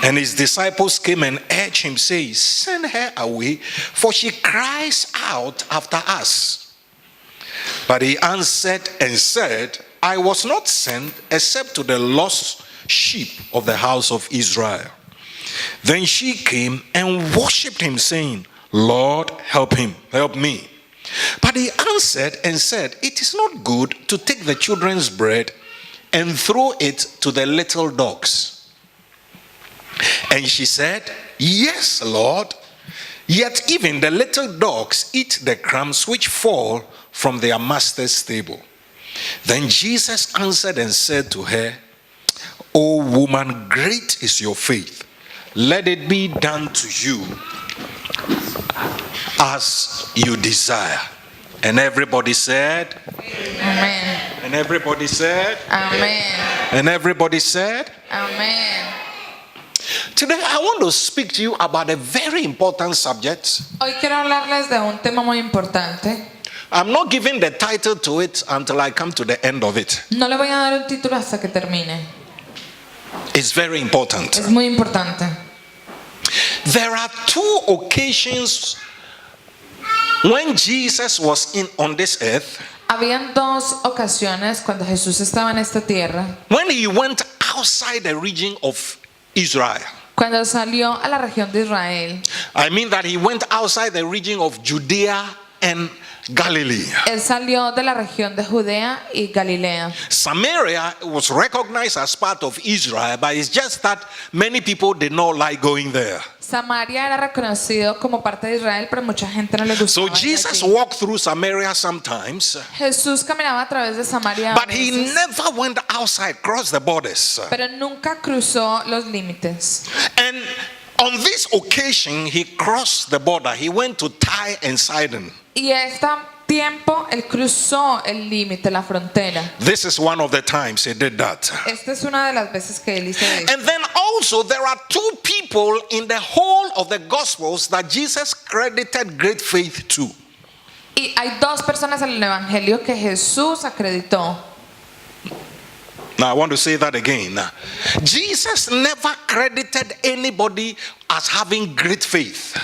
And his disciples came and urged him, saying, send her away, for she cries out after us. But he answered and said, I was not sent except to the lost sheep of the house of Israel. Then she came and worshipped him, saying, Lord, help me. But he answered and said, it is not good to take the children's bread and throw it to the little dogs. And she said, yes, Lord, yet even the little dogs eat the crumbs which fall from their master's table. Then Jesus answered and said to her, O woman, great is your faith. Let it be done to you as you desire. And everybody said, Amen. And everybody said, Amen. And everybody said, Amen. Today I want to speak to you about a very important subject. Hoy quiero hablarles de un tema muy importante. I'm not giving the title to it until I come to the end of it. No le voy a dar un título hasta que termine. It's very important. Es muy importante. There are two occasions when Jesus was on this earth. Habían dos ocasiones cuando Jesús estaba en esta tierra. When he went outside the region of Israel. Cuando salió a la región de Israel. I mean that he went outside the region of Judea and Galilee. Él salió de la región de Judea y Galilea. Samaria was recognized as part of Israel, but it's just that many people did not like going there. Samaria era reconocido como parte de Israel, pero mucha gente no le gustaba. So Jesus walked through Samaria sometimes, Jesús caminaba a través de Samaria, but he never went outside, crossed the borders. pero nunca cruzó los límites. And on this occasion, he crossed the border. He went to Tyre and Sidon. Y este tiempo él cruzó el límite, la frontera. This is one of the times he did that. Esta es una de las veces que él hizo eso. And then also there are two people in the whole of the Gospels that Jesus credited great faith to. Y hay dos personas en el evangelio que Jesús acreditó. Now I want to say that again. Jesus never credited anybody as having great faith.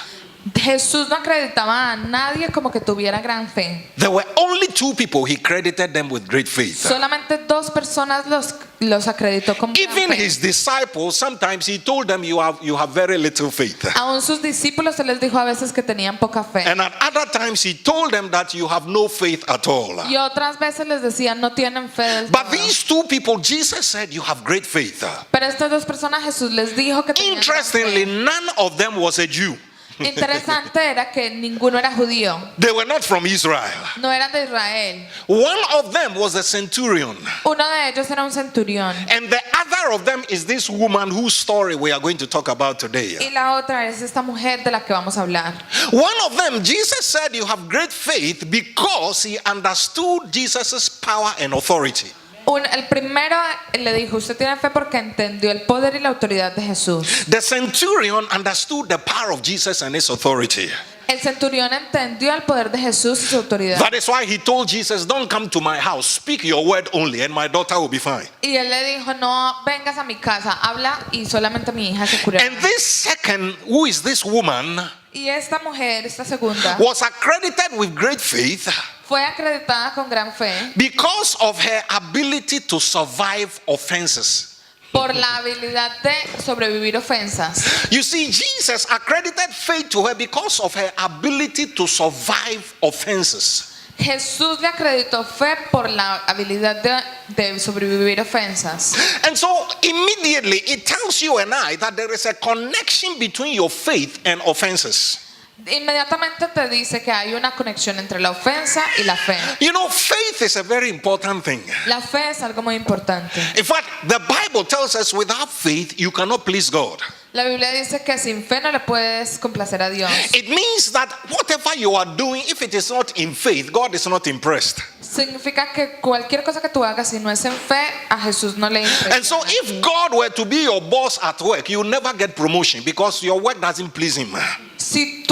Jesús no acreditaba a nadie como que tuviera gran fe. There were only two people he credited them with great faith. Solamente dos personas los acreditó como gran Even fe. his disciples, sometimes he told them, you have very little faith. Aún sus discípulos se les dijo a veces que tenían poca fe. And at other times he told them that you have no faith at all. Y otras veces les decía no tienen fe del But todo. these two people, Jesus said, you have great faith. Pero estas dos personas Jesús les dijo que tenían gran Interestingly, fe. none of them was a Jew. Interesante era que ninguno era judío. They were not from Israel. No eran de Israel. One of them was a centurion. Uno de ellos era un centurión. And the other of them is this woman whose story we are going to talk about today. Y la otra es esta mujer de la que vamos a hablar. One of them, Jesus said, you have great faith because he understood Jesus' power and authority. El primero le dijo, usted tiene fe porque entendió el poder y la autoridad de Jesús. The centurion understood the power of Jesus and his authority. El centurión entendió el poder de Jesús y su autoridad. That is why he told Jesus, don't come to my house, speak your word only and my daughter will be fine. Y él le dijo, no vengas a mi casa, habla y solamente mi hija se curará. And this second, who is this woman, Y esta mujer, esta segunda, was accredited with great faith fue acreditada con gran fe because of her ability to survive offenses. por la habilidad de sobrevivir ofensas. You see, Jesus accredited faith to her because of her ability to survive offenses. Jesús le acreditó fe por la habilidad de sobrevivir ofensas. And so immediately it tells you and I that there is a connection between your faith and offenses. Inmediatamente te dice que hay una conexión entre la ofensa y la fe. You know, faith is a very important thing. La fe es algo muy importante. In fact, the Bible tells us without faith you cannot please God. La Biblia dice que sin fe no le puedes complacer a Dios. It means that whatever you are doing, if it is not in faith, God is not impressed. Significa que cualquier cosa que tú hagas si no es en fe, a Jesús no le interesa. And so if God were to be your boss at work, you will never get promotion because your work doesn't please him. Si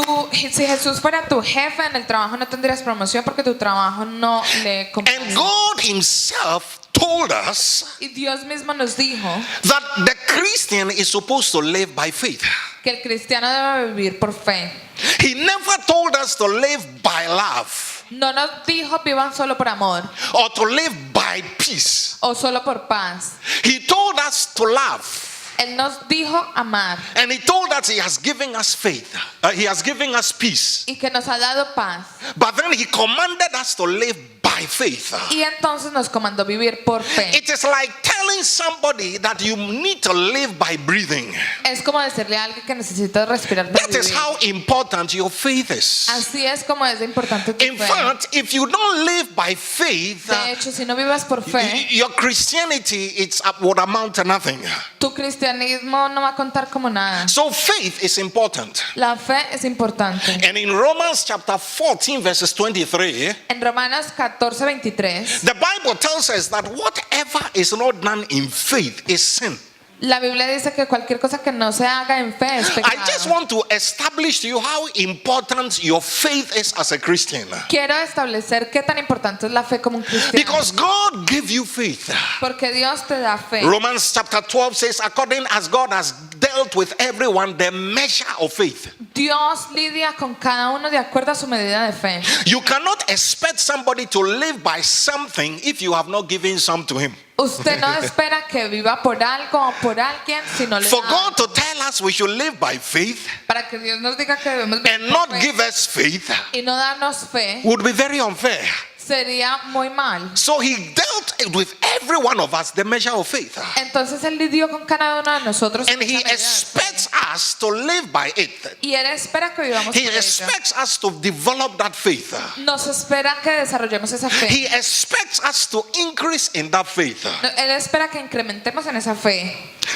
Jesús fuera tu jefe en el trabajo, no tendrías promoción porque tu trabajo no le complace. And God himself told told us Y Dios mismo nos dijo that the Christian is supposed to live by faith. que el cristiano debe vivir por fe. He never told us to live by love No nos dijo vivan solo por amor or to live by peace. o solo por paz. He told us to love. Él nos dijo amar And he told us he has given us faith. He has given us peace. y que nos ha dado paz. But then he commanded us to live by faith. Y entonces nos comandó vivir por fe. It is like telling somebody that you need to live by breathing. Es como decirle a alguien que necesita respirar para That is vivir. how important your faith is. Así es como es de importante tu In fe. fact, if you don't live by faith, De hecho, si no vivas por fe, your Christianity would amount to nothing. tu cristianismo no va a contar como nada. So faith is important. La fe es importante. And in Romans chapter 14 verses 23, En Romanos 14:23, the Bible tells us that whatever is not done in faith is sin. la Biblia dice que cualquier cosa que no se haga en fe es I just pecado. want to establish to you how important your faith is as a Christian. Quiero establecer qué tan importante es la fe como un cristiano. Because God gave you faith. Porque Dios te da fe. Romans chapter 12 says, according as God has dealt with everyone the measure of faith. Dios lidia con cada uno de acuerdo a su medida de fe. You cannot expect somebody to live by something if you have not given some to him. Usted no espera que viva por algo o por alguien si no le For da God to algo. tell us we should live by faith Para que Dios nos diga que debemos vivir and por not fe give us faith y no darnos fe would be very unfair. sería muy mal. So he dealt with every one of us the measure of faith. Entonces Él lidió con cada uno de nosotros. And he esa medida de fe. expects us to live by it. Y Él espera que vivamos He por ello. expects us to develop that faith. Nos espera que desarrollemos esa fe. He expects us to increase in that faith. Él espera que incrementemos en esa fe.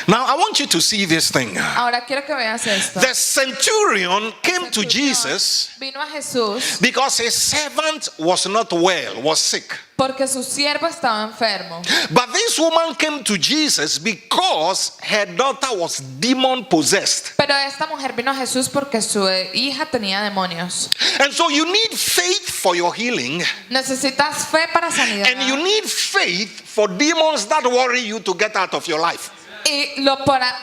Now, I want you to see this thing. Ahora quiero que veas esto. The centurion came to Centurión Jesus vino a Jesús because his servant was not well, was sick. porque su siervo estaba enfermo. But this woman came to Jesus because her daughter was demon possessed. Pero esta mujer vino a Jesús porque su hija tenía demonios. And so you need faith for your healing, Necesitas fe para sanidad. and you need faith for demons that worry you to get out of your life. Y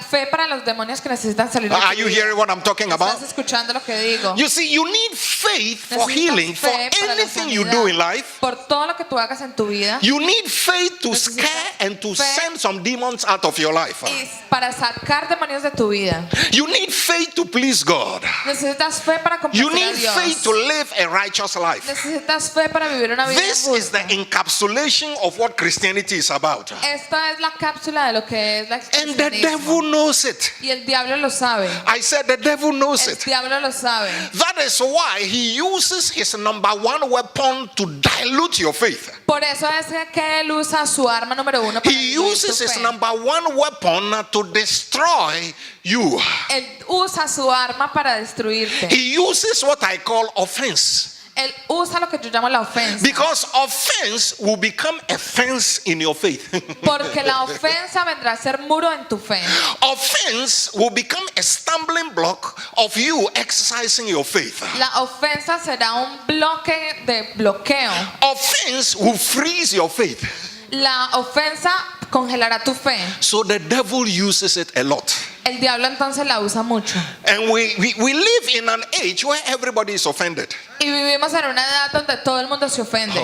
fe para los demonios que necesitan salir de Are tu you vida. hearing what I'm talking about? ¿Estás escuchando lo que digo? You see, you need faith for Necesitas healing, for fe para la anything you sanidad. do in life. Por todo lo que tú hagas en tu vida. You need faith to Necesitas scare and to fe. send some demons out of your life. Y para sacar demonios de tu vida. You need faith to please God. Necesitas fe para You complacer a need Dios. faith to live a righteous life. Necesitas fe para vivir una vida This is the justa. encapsulation of what Christianity is about. Esta es la cápsula de lo que es la And the cristianismo. devil knows it. Y el diablo lo sabe. I said the devil knows El it. diablo lo sabe. That is why he uses his number one weapon to dilute your faith. Por eso es que él usa su arma número uno para He diluir uses tu his fe. number one weapon to destroy you. Él usa su arma para destruirte. He uses what I call offense. Él usa lo que yo llamo la ofensa. Because offense will become a fence in your faith. Porque la ofensa vendrá a ser muro en tu fe. Offense will become a stumbling block of you exercising your faith. La ofensa será un bloque de bloqueo. Offense will freeze your faith. La ofensa congelará tu fe. So the devil uses it a lot. El diablo entonces la usa mucho. And we live in an age where everybody is offended. Y vivimos en una edad donde todo el mundo se ofende.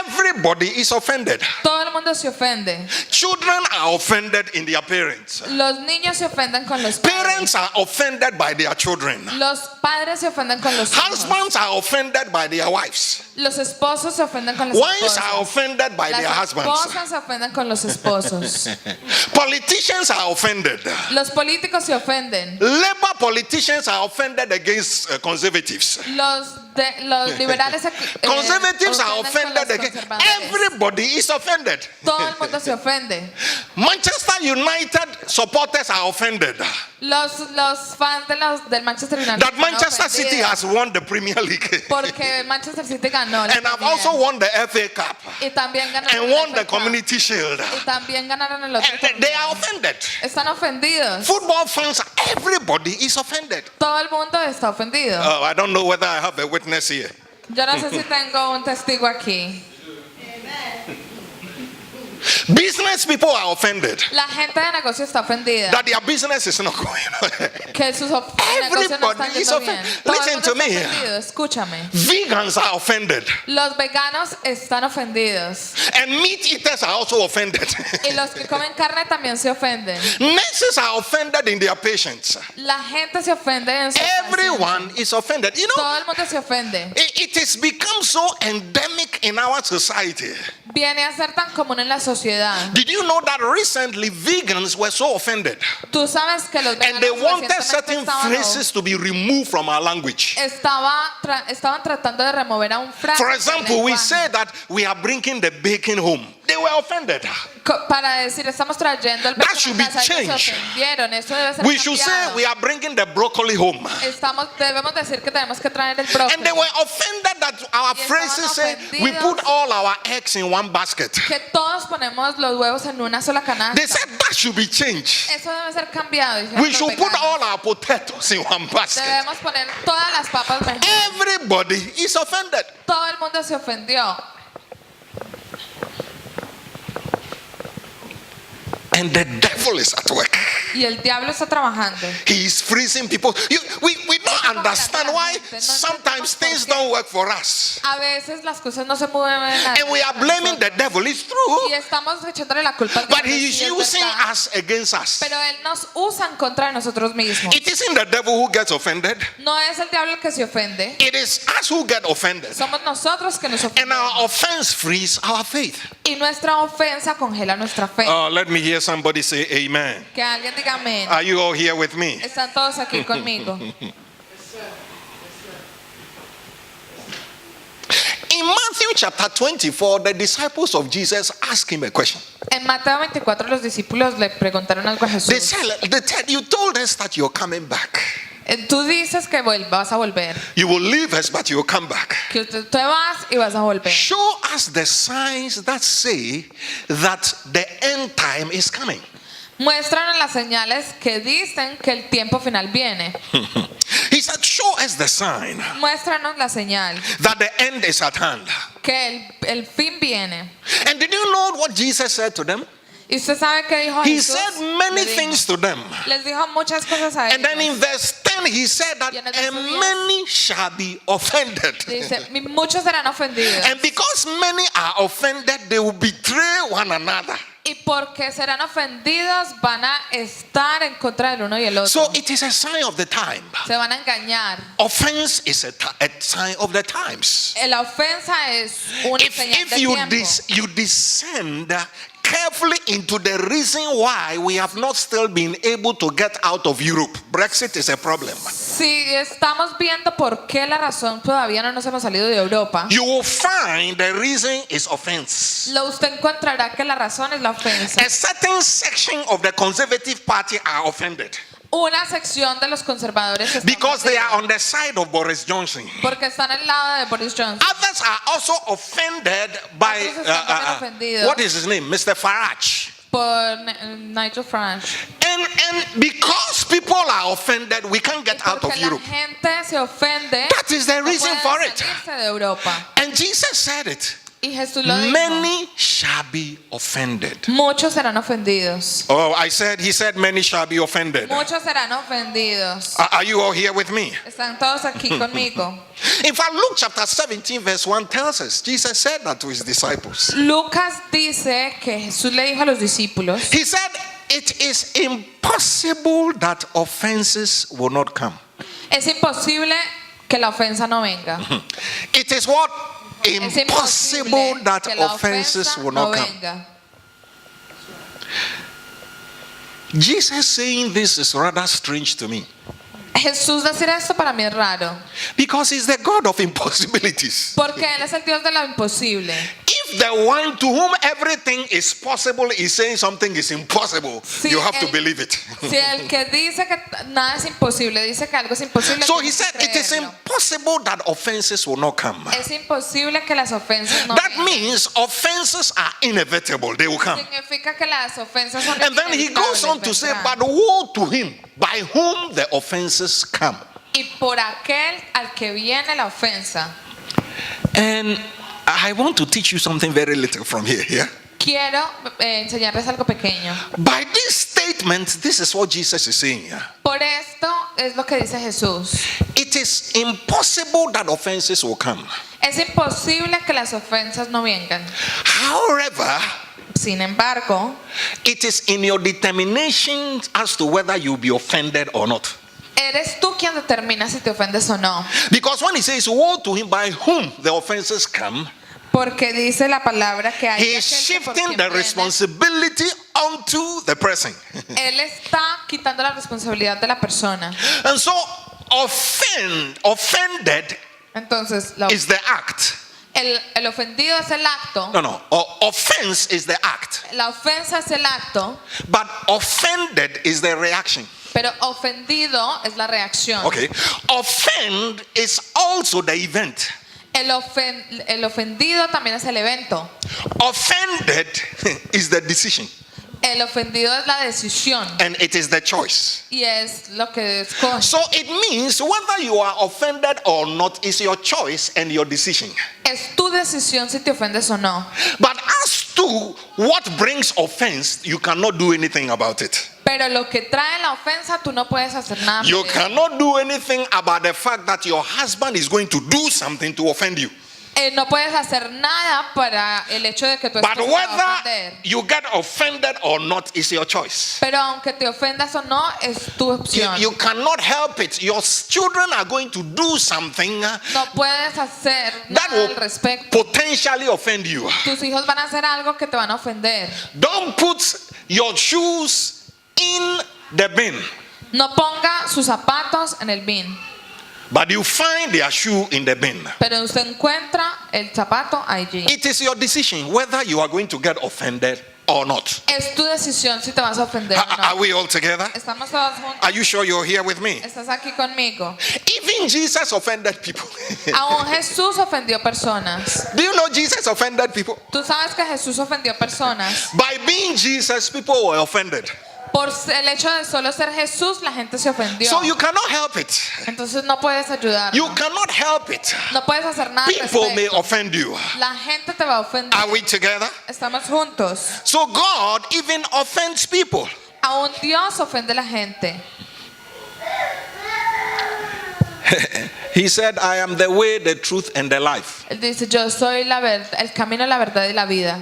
Everybody is offended. Todo el mundo se ofende. Children are offended in their parents. Los niños se ofenden con los padres. Parents are offended by their children. Los padres se ofenden con los hijos. Husbands are offended by their wives. Los esposos se ofenden con los Wives are esposos. offended by their Las husbands. esposas se ofenden con los esposos. Politicians are offended. Los políticos se ofenden. Labor politicians are offended against conservatives. Los liberales Conservatives are ofenden con los offended against. conservadores. Everybody is offended. Todo el mundo se ofende. Manchester United supporters are offended Los fans del Manchester United that están Manchester City ofendidos has won the Premier League. porque Manchester City ganó la And I've Premier. also won the FA Cup Y también ganaron and el won the FA Cup. Community Shield. Y también ganaron el otro And they are torneo. offended. Están ofendidos. Football fans, everybody is offended. Todo el mundo está ofendido. Oh, I don't know whether I have a witness here. Yo no sé si tengo un testigo aquí. Business people are offended La gente de negocio está ofendida. that their business is not going on. Que sus negocios no están Everybody is yendo bien. offended. Todo el Listen mundo to está me. ofendido. Escúchame. Vegans are offended. Los veganos están ofendidos. And meat eaters are also offended. Y los que comen carne también se ofenden. Nurses are offended in their patients. La gente se ofende en su Everyone is offended. You know, Todo el mundo se ofende. it has become so endemic in our society. Viene a ser tan común en la sociedad. Did you know that recently vegans were so offended? Tú sabes que los And they veganos wanted recientemente certain estaban phrases to be removed from our language. estaban tratando de remover a un frase. For del example, we lenguaje. say that we are bringing the bacon home. They were offended. Para decir estamos trayendo el That should be bacon a casa, ellos se changed. ofendieron. Eso debe ser We should say cambiado. we are bringing the broccoli home. Debemos decir que tenemos que traer el And brócoli. they were offended that our Y estaban phrases say we ofendidos. put all our eggs in one basket. Que todos ponemos los huevos en una sola canasta. They said that should be changed. Eso debe ser cambiado. dijeron We los should put veganos. all our potatoes in one basket. Debemos poner todas las papas mejor. Everybody is offended. Todo el mundo se ofendió. And the devil is at work. Y el diablo está trabajando. He is freezing people. We don't understand why sometimes things don't work for us. A veces las cosas no se mueven. And we are blaming the devil. It's true. Y estamos echándole la culpa al But diablo. he is Sí, es using verdad. us against us. Pero él nos usa en contra de nosotros mismos. It isn't the devil who gets offended. No es el diablo el que se ofende. It is us who get offended. Somos nosotros que nos And ofendemos. our offense frees our faith. Y nuestra ofensa congela nuestra fe. Let me hear somebody say amen. Que alguien diga amén. Are you all here with me? Están todos aquí conmigo. In Matthew chapter 24, the disciples of Jesus asked him a question. En Mateo 24 los discípulos le preguntaron algo a They Jesús. said, you told us that you're coming back. Tú dices que vas a volver. You will leave us, but you'll come back. Que tú te vas y vas a volver. Show us the signs that say that the end time is coming. Muéstranos las señales que dicen que el tiempo final viene. He said, show us the sign Muéstranos la señal that the end is at hand. que el fin viene. And did you know what Jesus said to them? ¿Y usted sabe qué dijo He Jesús? said many Le dijo- things to them. Les dijo muchas cosas a And then in ellos. verse 10, he said that Y en el and verso 10, many shall be offended. Dice, muchos serán ofendidos. And because many are offended, they will betray one another. Y porque serán ofendidos, van a estar en contra del uno y el otro. So it is a sign of the time. Se van a engañar. Offense is a sign of the times. La ofensa es una señal If de you, tiempo. you descend carefully into the reason why we have not still been able to get out of Europe, Brexit is a problem. Si estamos viendo por qué la razón todavía no nos hemos salido de Europa, You will find the reason is offense. usted encontrará que la razón es la ofensa. A certain section of the Conservative Party are offended Una sección de los conservadores están because they are ofendidos on the side of Boris Johnson. porque están al lado de Boris Johnson. Others are also offended by Otros están también ofendidos. what is his name, Mr. Farage. Por Nigel Farage. And because people are offended, we can't get out of Porque la Europe. gente se ofende. That is the no reason pueden for it. salirse de Europa. And Jesus said it. Y Jesús lo dijo. Many shall be offended. Muchos serán ofendidos. Oh, he said many shall be offended. Muchos serán ofendidos. Are you all here with me? Están todos aquí conmigo. In fact, Luke chapter 17 verse 1 tells us, Jesus said that to his disciples. Lucas dice que Jesús le dijo a los discípulos, He said, it is impossible that offenses will not come. es imposible que la ofensa no venga. It is what? Es Impossible imposible that que la offenses ofensa will no not come. venga. Jesus saying this is rather strange to me. Jesús decir esto para mí es raro, Because he's the God of impossibilities. porque Él es el Dios de lo imposible. If the one to whom everything is possible is saying something is impossible, Sí, you have to el- believe it. Si el que dice que nada es imposible, dice que algo es imposible, So he tienes que said it is creerlo. impossible that offenses will not come. Es imposible que las ofensas no That vengan. means offenses are inevitable, they will come. Significa que las ofensas son And then he goes on to say, but woe to him by whom the offenses come. y por aquel al que viene la ofensa. And I want to teach you something very little from here. Yeah? quiero enseñarles algo pequeño. By this statement, this is what Jesus is saying here. Por esto es lo que dice Jesús. It is impossible that offenses will come. Es imposible que las ofensas no vengan. However, Sin embargo, it is in your determination as to whether you'll be offended or not. eres tú quien determina si te ofendes o no. Because when he says, woe to him by whom the offenses come, Porque dice la palabra que hay he is shifting the responsibility onto the person. Él está quitando la responsabilidad de la persona. And so, offended Entonces, is the act. el ofendido es el acto. Offense is the act. La ofensa es el acto. But offended is the reaction. Pero ofendido es la reacción. Okay. Offend is also the event. El ofendido también es el evento. Offended is the decision. El ofendido es la decisión. And it is the choice. Y es lo que escoge. So it means whether you are offended or not is your choice and your decision. Es tu decisión si te ofendes o no. But as to what brings offense, you cannot do anything about it. Pero lo que trae la ofensa, tú no puedes hacer nada. You cannot do anything about the fact that your husband is going to do something to offend you. No puedes hacer nada para el hecho de que tu But esposo te va a whether ofender. you get offended or not is your choice. Pero aunque te ofendas o no, es tu opción. You cannot help it. Your children are going to do something No puedes hacer that nada al will respecto. potentially offend you. Tus hijos van a hacer algo que te van a ofender. Don't put your shoes in the bin, No ponga sus zapatos en el bin. but you find their shoe in the bin. Pero usted encuentra el zapato allí. It is your decision whether you are going to get offended or not. Es tu decisión si te vas a ofender o Are no. we all together? Estamos todos juntos. Are you sure you're here with me? Estás aquí conmigo. Even Jesus offended people. Aún Jesús ofendió personas. Do you know Jesus offended people? Tú sabes que Jesús ofendió personas. By being Jesus, people were offended. Por el hecho de solo ser Jesús, la gente se ofendió. So you cannot help it. Entonces no puedes ayudar. You cannot help it. No puedes hacer nada al People may respecto. offend you. La gente te va a ofender. Are we together? Estamos juntos. So God even offends people. Aún Dios ofende a la gente. He said, I am the way, the truth, and the life. Él dice, yo soy la verdad, el camino, la verdad y la vida.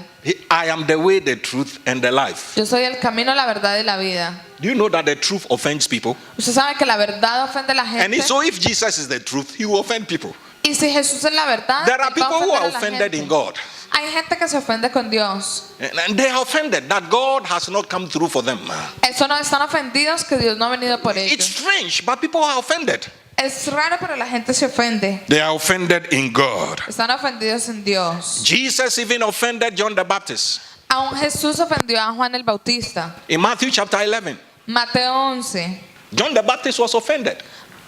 I am the way, the truth, and the life. Yo soy el camino, la verdad y la vida. Do you know that the truth offends people? Usted sabe que la verdad ofende a la And gente. so if Jesus is the truth, he will offend people. Y si Jesús es la verdad, There are él va a people who ofender are a la offended gente. in God. Hay gente que se ofende con Dios. And they are offended that God has not come through for them. Eso no, están ofendidos que Dios no ha venido por It's ellos. strange, but people are offended. Es raro, pero la gente se ofende. They are offended in God. Están ofendidos en Dios. Jesus even offended John the Baptist. Aún Jesús ofendió a Juan el Bautista. In Matthew chapter 11, Mateo 11. John the Baptist was offended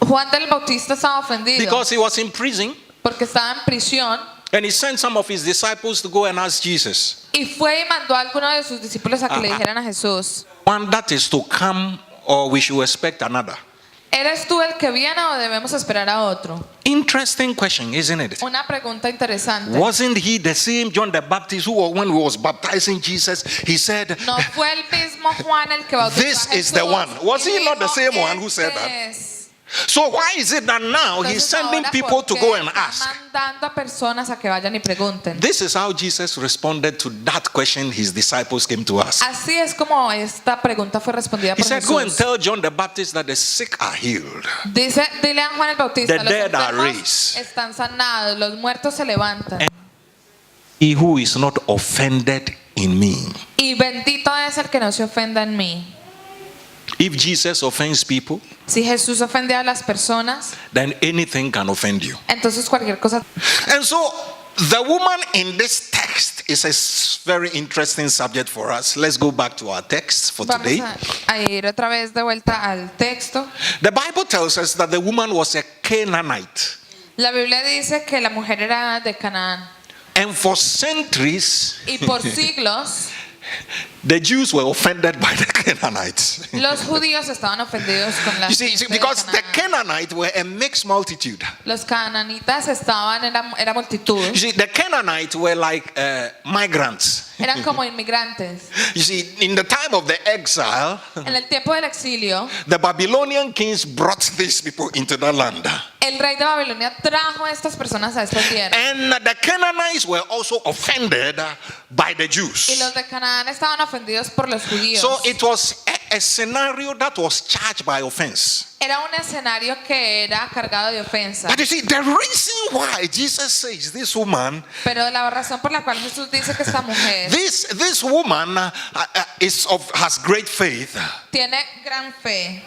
Juan del Bautista estaba ofendido because he was in prison porque estaba en prisión and he sent some of his disciples to go and ask Jesus, y fue y mandó a alguno de sus discípulos a que le dijeran a Jesús, one that is to come or we should expect another. ¿eres tú el que viene o debemos esperar a otro? Interesting question, isn't it? Una pregunta interesante. Wasn't he the same John the Baptist who, when he was baptizing Jesus, he said, No fue el mismo Juan el que bautizó this a Jesús. is the one. Was he Y not the dijo, same one who said "Este that?" es". So why is it that now he's Entonces, sending ahora, people ¿por to qué go and está ask? mandando a personas a que vayan y pregunten? This is how Jesus responded to that question his disciples came to ask. Así es como esta pregunta fue respondida He por said, go and Jesús. tell John the Baptist that the sick are healed. Dice, dile a Juan el Bautista, The los dead are enfermos raised. están sanados, los muertos se levantan. He who is not offended in me. Y bendito es el que no se ofenda en mí. If Jesus offends people, Si Jesús ofende a las personas, then anything can offend you. entonces cualquier cosa. And so the woman in this text is a very interesting subject for us. Let's go back to our text for Vamos today. a ir otra vez de vuelta al texto. The Bible tells us that the woman was a Canaanite. La Biblia dice que la mujer era de Canaán. And for centuries, Y por siglos, The Jews were offended by the Canaanites. Los judíos estaban ofendidos con la You see, gente de because the Canaán. Canaanites were a mixed multitude. Los cananitas estaban, era multitud. You see, the Canaanites were like migrants. Eran como inmigrantes. You see, in the time of the exile, En el tiempo del exilio, the Babylonian kings brought these people into the land. el rey de Babilonia trajo a estas personas a esta tierra. And the Canaanites were also offended by the Y Jews. los de Canaán estaban ofendidos por los judíos. So it was a scenario that was charged by offense. Era un escenario que era cargado de ofensa. But you see, the reason why Jesus says this woman, Pero la razón por la cual Jesús dice que esta mujer this woman has great faith, tiene gran fe,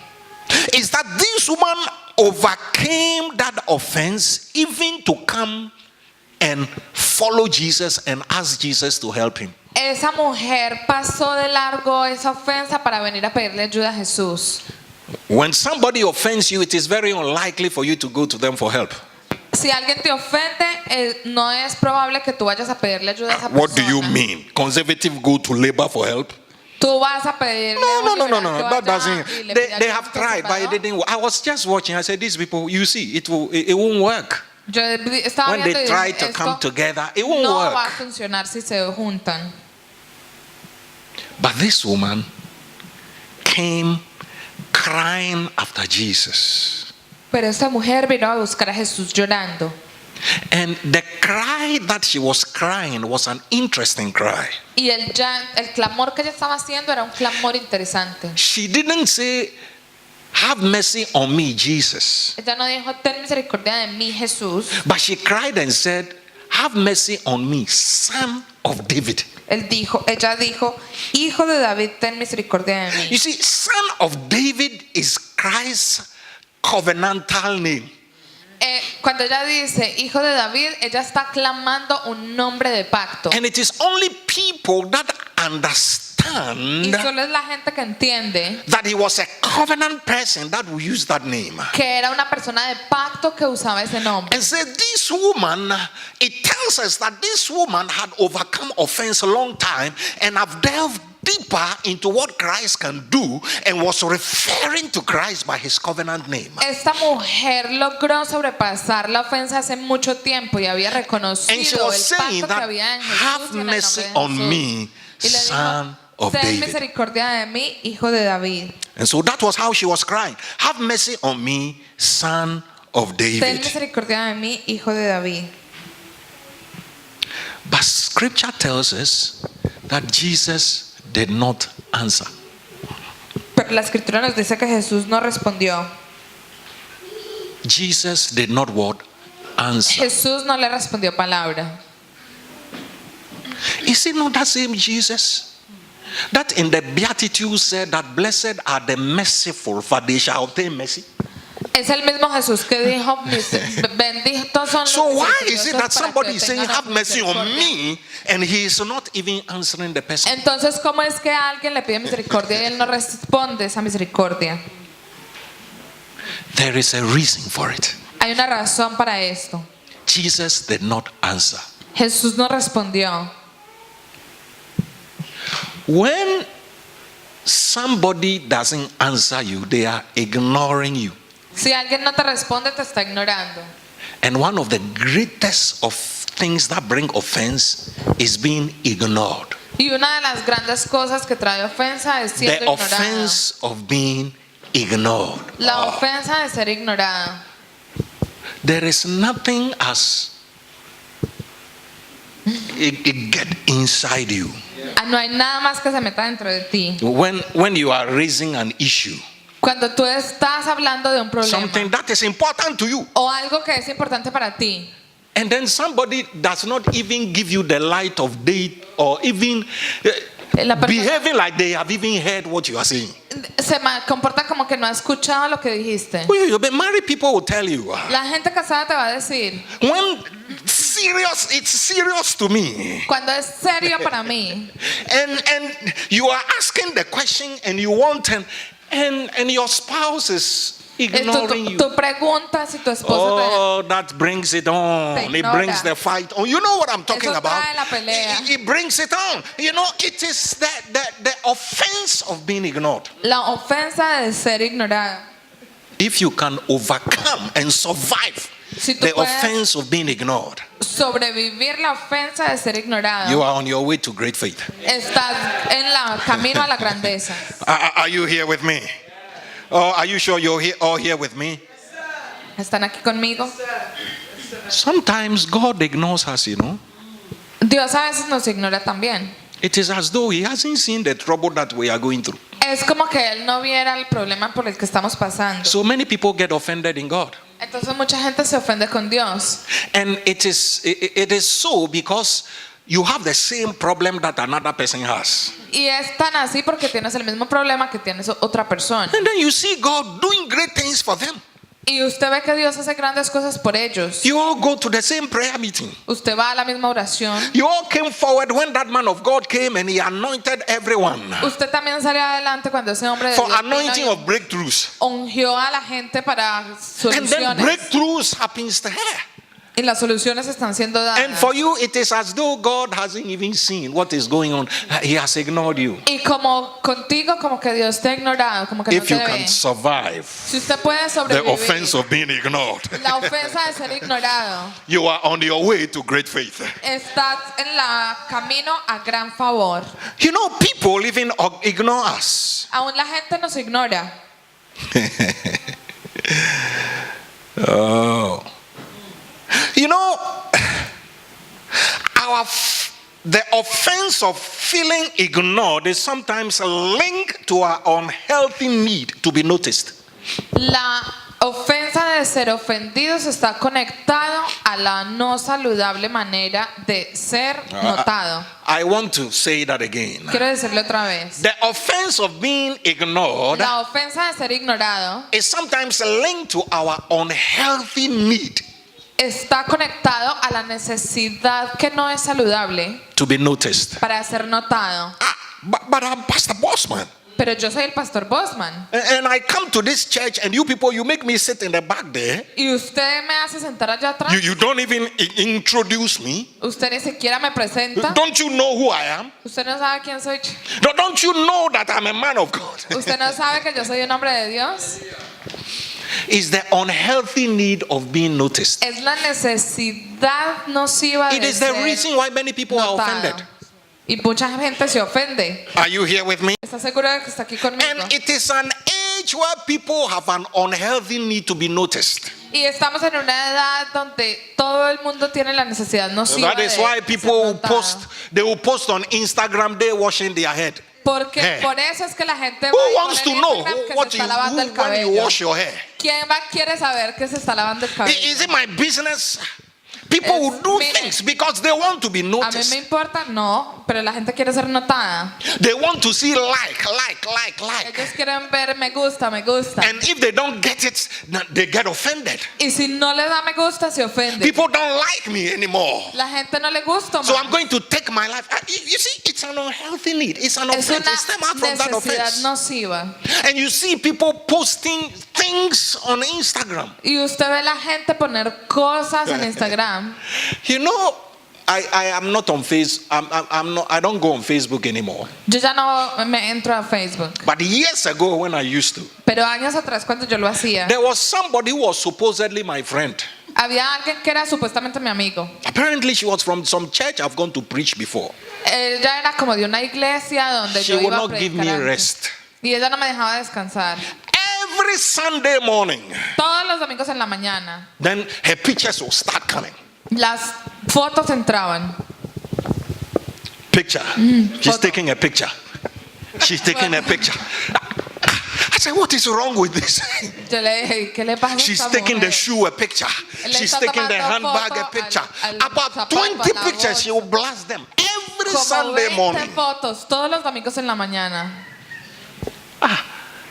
is that this woman overcame that offense even to come and follow Jesus and ask Jesus to help him. esa mujer pasó de largo esa ofensa para venir a pedirle ayuda a Jesús. When somebody offends you, it is very unlikely for you to go to them for help. Si alguien te ofende, no es probable que tú vayas a pedirle ayuda a esa persona. What do you mean? Conservative go to labor for help? Tú vas a pedirle No. That doesn't. They have tried, but it didn't work. I was just watching. I said, these people, you see, it won't work. Yo estaba When viendo they y try dije, to come esto together, it won't no va a work. funcionar si se juntan. But this woman came crying after Jesus. Pero esta mujer vino a buscar a Jesús llorando. And the cry that she was crying was an interesting cry. Y el clamor que ella estaba haciendo era un clamor interesante. She didn't say, have mercy on me, Jesus. Ella no dijo, ten misericordia de mí, Jesús. But she cried and said, have mercy on me, son of David. Ella dijo, hijo de David, ten misericordia de mí. You see, son of David is Christ's covenantal name. Cuando ella dice hijo de David, ella está clamando un nombre de pacto. And it is only people that Y understand solo es la gente que entiende that he was a covenant person that will use that name. que era una persona de pacto que usaba ese nombre. And said, this woman, it tells us that this woman had overcome offense a long time and have delved deeper into what Christ can do and was referring to Christ by his covenant name. Esta mujer logró sobrepasar la ofensa hace mucho tiempo y había And she reconocido was el saying pacto que that, había en Jesús have y en el mercy nombre de on Jesús. me, Y le son dijo, of ten David. misericordia de mí, hijo de David. And so that was how she was crying. Have mercy on me, son of Ten David. misericordia de mí, hijo de David. But scripture tells us that Jesus did not answer. Pero la escritura nos dice que Jesús no respondió. Jesus did not what? Answer. Jesús no le respondió palabra. Is it not that same Jesus that in the Beatitudes said that blessed are the merciful, for they shall obtain mercy? Es el mismo Jesús que dijo, benditos son los So why is it that misericordiosos para somebody que is saying, obtengan have mercy on misericordia? me, and he is not even answering the person? Entonces, ¿cómo es que alguien le pide misericordia y él no responde esa misericordia? There is a reason for it. Hay una razón para esto. Jesus did not answer. Jesús no respondió. When somebody doesn't answer you, they are ignoring you. Si alguien no te responde, te está ignorando. And one of the greatest of things that bring offense is being ignored. Y una de las grandes cosas que trae ofensa es siendo The ignorado. offense of being ignored. La ofensa de ser ignorada. There is nothing as it get inside you. No hay nada más que se meta dentro de ti. When you are raising an issue, Cuando tú estás hablando de un problema something that is important to you, o algo que es importante para ti, and then somebody does not even give you the light of day, or even la persona behaving like they have even heard what you are saying. se comporta como que no ha escuchado lo que dijiste. But married people will tell you, La gente casada te va a decir, when it's serious to me, cuando es serio para mí, and you are asking the question and you want and your spouse is ignoring you. Tú preguntas si tu esposo Oh, that brings it on. Te It brings ignora. the fight on. You know what I'm talking Eso about? trae la pelea. It brings it on. You know, it is the offense of being ignored. La ofensa de ser ignorado. If you can overcome and survive Si tú the puedes offense of being ignored, sobrevivir la ofensa de ser ignorado, you are on your way to great faith. estás en la camino a la grandeza. Are you here with me? Oh, are you sure you're all here with me? ¿Están aquí conmigo? Sometimes God ignores us, you know. Dios a veces nos ignora también. It is as though He hasn't seen the trouble that we are going through. Es como que Él no viera el problema por el que estamos pasando. So many people get offended in God. Entonces mucha gente se ofende con Dios. And it is so because you have the same problem that another person has. Y es tan así porque tienes el mismo problema que tienes otra persona. And then you see God doing great things for them. Y usted ve que Dios hace grandes cosas por ellos. You all go to the same prayer meeting. Usted va a la misma oración. You all came forward when that man of God came and he anointed everyone Usted también salió adelante cuando ese hombre de for Dios vino anointing y of breakthroughs. ungió a la gente para And then soluciones. breakthroughs happens to her. Y las soluciones están siendo dadas. And for you, it is as though God hasn't even seen what is going on. He has ignored you. Y como contigo, como que Dios te ha ignorado, como que no If te you ve. can survive Si usted puede the sobrevivir offense of being ignored, la ofensa de ser ignorado, you are on your way to great faith. estás en la camino a gran favor. You know, people even ignore us. Aún la gente nos ignora. Oh. You know, the offense of feeling ignored is sometimes linked to our unhealthy need to be noticed. La ofensa de ser ofendidos está conectado a la no saludable manera de ser notado. I want to say that again. Quiero decirlo otra vez. The offense of being ignored La ofensa de ser ignorado is sometimes linked to our unhealthy need está conectado a la necesidad que no es saludable to be noticed. para ser notado. But I'm Pastor Bossman. Pero yo soy el pastor Bossman. And I come to this church and you people, you make me sit in the back there. Y usted me hace sentar allá atrás. You don't even introduce me. Usted ni siquiera me presenta. Don't you know who I am? Usted no sabe quién soy. Don't you know that I'm a man of God? Usted no sabe que yo soy un hombre de Dios. It's the unhealthy need of being noticed. Es la necesidad nociva It de is the ser reason why many people are notado. offended. Y mucha gente se ofende. Are you here with me? ¿Está seguro de que está aquí conmigo? And it is an age where people have an unhealthy need to be noticed. Y estamos en una edad donde todo el mundo tiene la necesidad nociva That is de why ser people will notado. they will post on Instagram, they washing their head. Porque Hair. por eso es que la gente Who va a wants to poner en know Instagram que what se you está lavando el when you cabello. wash your hair? ¿Quién quiere saber que se está lavando el cabello? Is it my business? People will do things because they want to be A mí me noticed. importa, no, pero la gente quiere ser notada. They want to see like. Ellos quieren ver me gusta, me gusta. And if they don't get it, they get offended. Y si no le da me gusta, se ofende. People don't like me anymore. La gente no le gusta So más. I'm going to take my life. You see, it's an unhealthy need. It's an Es offense. una It's stem out from that necesidad offense. nociva. And you see people posting things on Instagram. Y usted ve la gente poner cosas en Instagram. You know, I am not on Facebook. I don't go on Facebook anymore. Yo ya no me entro a Facebook. But years ago, when I used to, Pero años atrás, cuando yo lo hacía, there was somebody who was supposedly my friend. había alguien que era supuestamente mi amigo. Apparently, she was from some church I've gone to preach before. Ella era como de una iglesia donde She yo would iba a not give predicar me antes. rest. Y ella no me dejaba descansar. Every Sunday morning, Todos los domingos en la mañana, then her pictures will start coming. las fotos entraban. Picture. She's Photo. taking a picture. She's taking a picture. I said, what is wrong with this? Yo le dije, ¿qué le pasa a She's esta taking the mujer? shoe a picture. Le She's está taking the tomando handbag a foto picture. al About zapato, 20 a la pictures, she will bolsa. blast them every Como Sunday 20 morning. fotos todos los domingos en la mañana.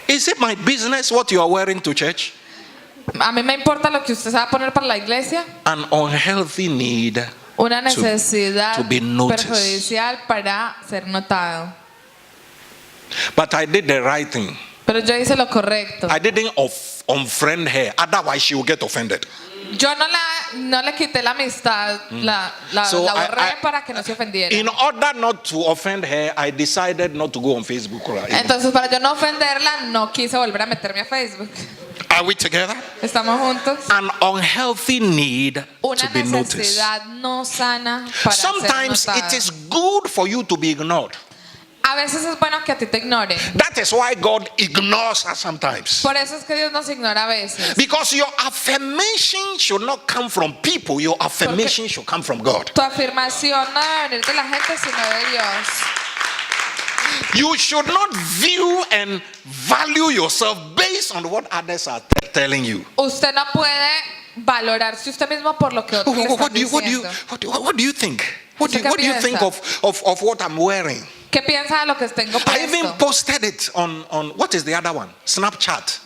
Is it my business what you are wearing to church? A mí me importa lo que usted se va a poner para la iglesia. An unhealthy need. Una necesidad to be noticed. perjudicial para ser notado. But I did the right thing. Pero yo hice lo correcto. I didn't unfriend her. Otherwise, she will get offended. Yo no le quité la amistad, la borré para que no se ofendiera. In order not to offend her, I decided not to go on Facebook. Entonces, para yo no ofenderla, no quise volver a meterme a Facebook. Are we together? ¿Estamos juntos? An unhealthy need Una to be noticed. necesidad no sana para Sometimes ser notada. it is good for you to be ignored. A veces es bueno que a ti te ignoren. That is why God ignores us sometimes. Por eso es que Dios nos ignora a veces. Because your affirmation should not come from people, your affirmation should come from God. Tu afirmación no debe venir de la gente, sino de Dios. You should not view and value yourself based on what others are telling you. Usted no puede valorarse usted mismo por lo que otros le están diciendo. What do you think? What do you think of what I'm wearing? ¿Qué piensa de lo que tengo I even puesto? posted it on what is the other one? Snapchat.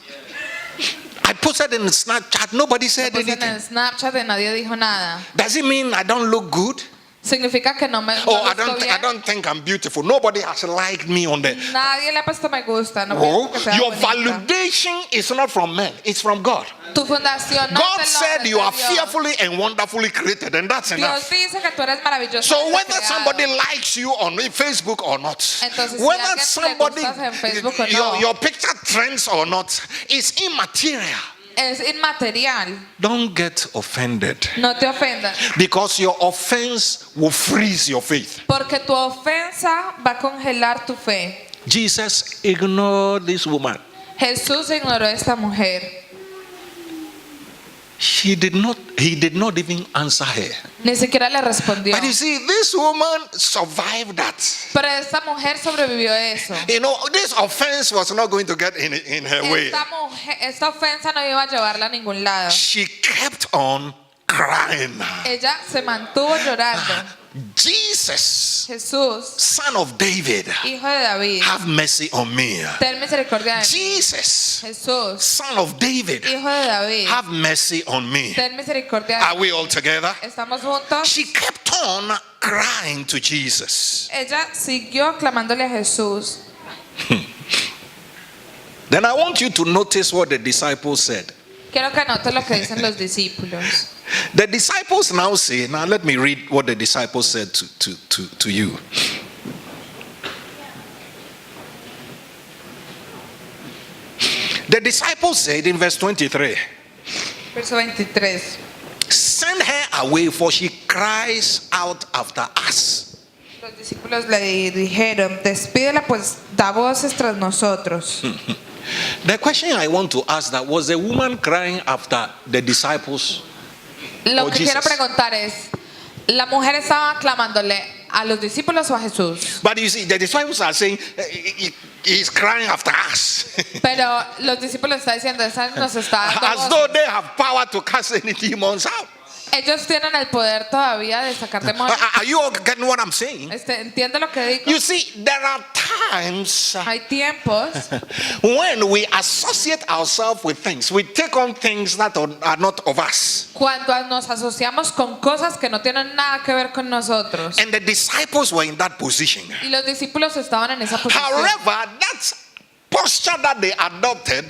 I posted in Snapchat. Nobody said Lo puse en anything. el Snapchat y nadie dijo nada. Does it mean I don't look good? Significa que no me Oh, I luzco bien. don't think I'm beautiful. Nobody has liked me on there. Nadie le ha puesto me gusta. No Oh, pienso que sea your bonita. validation is not from men, it's from God. Tu fundación no God es del said hombre, you es are de Dios. fearfully and wonderfully created, and that's Dios enough. dice que tú eres maravilloso. So desde whether creado. somebody likes you on Facebook or not, Entonces, si whether alguien le somebody gustas en Facebook o no. your picture trends or not, is immaterial. Es inmaterial. Don't get offended, No te ofendas. because your offense will freeze your faith. Porque tu ofensa va a congelar tu fe. Jesus ignored this woman. Jesús ignoró a esta mujer. He did not even answer her. Ni siquiera le respondió. But you see, this woman survived that. Pero esta mujer sobrevivió a eso. You know, this offense was not going to get in her way. Esta ofensa no iba a llevarla a ningún lado. She kept on crying. Ella se mantuvo llorando. Jesus, Jesús, son of David, hijo de David, have mercy on me. ten misericordia de mí. Jesus, Jesús, son of David, hijo de David, have mercy on me. ten misericordia de Are mí. we all together? ¿Estamos juntos? She kept on crying to Jesus. Ella siguió clamándole a Jesús. Then I want you to notice what the disciples said. Quiero que anotes lo que dicen los discípulos. The disciples now say, now let me read what the disciples said to you. The disciples said in verse 23, Verso 23. send her away, for she cries out after us. Los discípulos le dijeron, despídela pues da voces tras nosotros. The question I want to ask, that was the woman crying after the disciples? Lo Oh, que Jesus. quiero preguntar es, ¿la mujer estaba clamándole a los discípulos o a Jesús? But you see, the disciples are saying, he's crying after us. Pero los discípulos están diciendo, esa nos está dando As though voces. they have power to cast any demons out. Ellos tienen el poder todavía de sacar demonios. Are you all getting what I'm saying? ¿Entiende lo que digo? You see, there are times Hay tiempos when we associate ourselves with things, we take on things that are not of us. cuando nos asociamos con cosas que no tienen nada que ver con nosotros. And the disciples were in that position. Y los discípulos estaban en esa posición. However, that posture that they adopted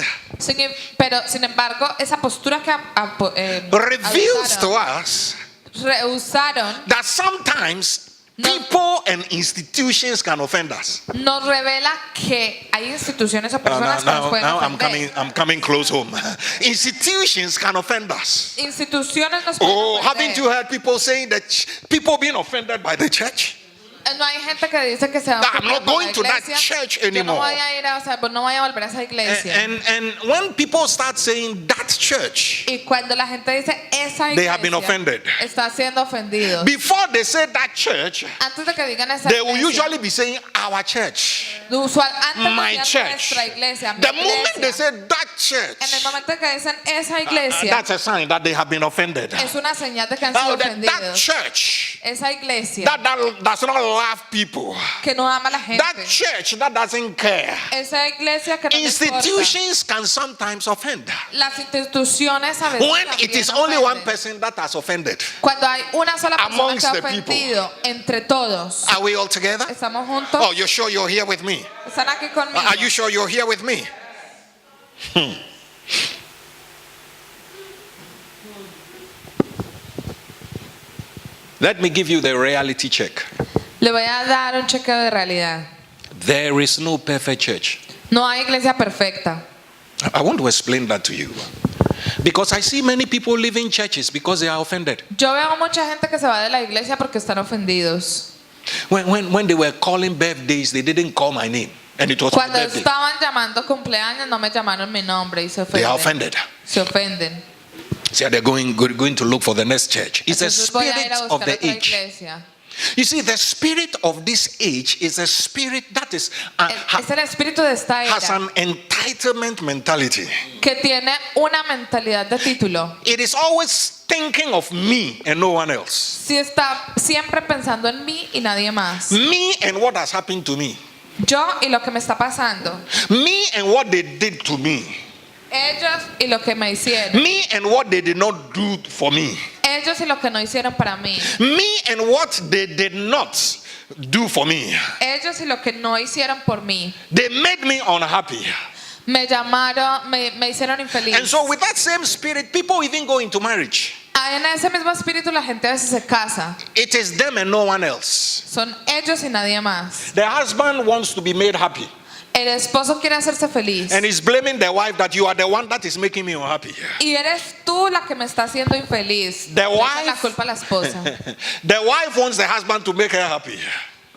Pero sin embargo, esa postura que reveals to adoptaron, us rehusaron, that sometimes people and institutions can offend us. nos revela que hay instituciones o personas que nos pueden ofender. I'm coming close home. Institutions can offend us. Instituciones nos pueden Oh, ofender. haven't you heard people saying that people being offended by the church? No hay gente que dice que se va a I'm not ofender por going la to that iglesia. church Yo no anymore. voy a ir a, o sea, no voy a volver a esa iglesia. And when people start saying that church, Y cuando la gente dice esa they have been iglesia, offended. está siendo ofendido. Before they say that church, Antes de que digan esa they will iglesia, usually be saying our church, antes my decían church. nuestra iglesia, mi The moment iglesia. they say that En el church, momento que dicen esa iglesia, that's a sign that they have been offended. es una señal de que han Now, sido that ofendidos. church Esa iglesia that does not love people, que no ama a la gente. that church that doesn't care, Esa iglesia que no les importa. institutions can sometimes offend. Las instituciones a veces When it también is only ofenden. one person that has offended. Cuando hay una sola persona Amongst que ha the people. ofendido entre todos. Are we all together? ¿Estamos juntos? Oh, you're sure you're here with me? ¿Están aquí conmigo? Are you sure you're here with me? Let me give you the reality check. Le voy a dar un chequeo de realidad. There is no perfect church. No hay iglesia perfecta. I want to explain that to you. Because I see many people leaving churches because they are offended. Yo veo mucha gente que se va de la iglesia porque están ofendidos. When they were calling birthdays, they didn't call my name. And it was my Cuando birthday. estaban llamando cumpleaños no me llamaron mi nombre y se They are ofenden. offended. Se ofenden. So they're going to look for the next church. It's the Entonces voy a spirit ir a of buscar the otra age. iglesia. You see, the spirit of this age is a spirit that is Es el espíritu de esta has era an entitlement mentality. que tiene una mentalidad de título. It is always thinking of me and no one else. Si está siempre pensando en mí y nadie más. Me and what has happened to me. Yo y lo que me está pasando. Me and what they did to me. Ellos y lo que me hicieron. Me and what they did not do for me. Ellos y lo que no hicieron para mí. Me and what they did not do for me. Ellos y lo que no hicieron por mí. They made me unhappy. Me llamaron, me hicieron infeliz. And so with that same spirit, people even go into marriage. En ese mismo espíritu la gente a veces se casa. It is them and no one else. Son ellos y nadie más. The husband wants to be made happy. El esposo quiere hacerse feliz. And he's blaming the wife that you are the one that is making me unhappy. Y eres tú la que me está haciendo infeliz. The Le echan wife, la culpa a la esposa. the wife wants the husband to make her happy.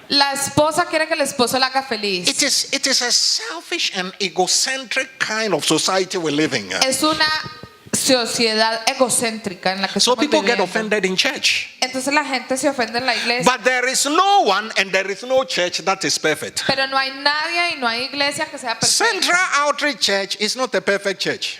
La esposa quiere que el esposo la haga feliz. It is a selfish and egocentric kind of society we're living in. Es una sociedad egocéntrica en la que So estamos people get viviendo. offended in church. Entonces la gente se ofende en la iglesia. But there is no one and there is no church that is perfect. Pero no hay nadie y no hay iglesia que sea perfecta. Central Outreach Church is not a perfect church.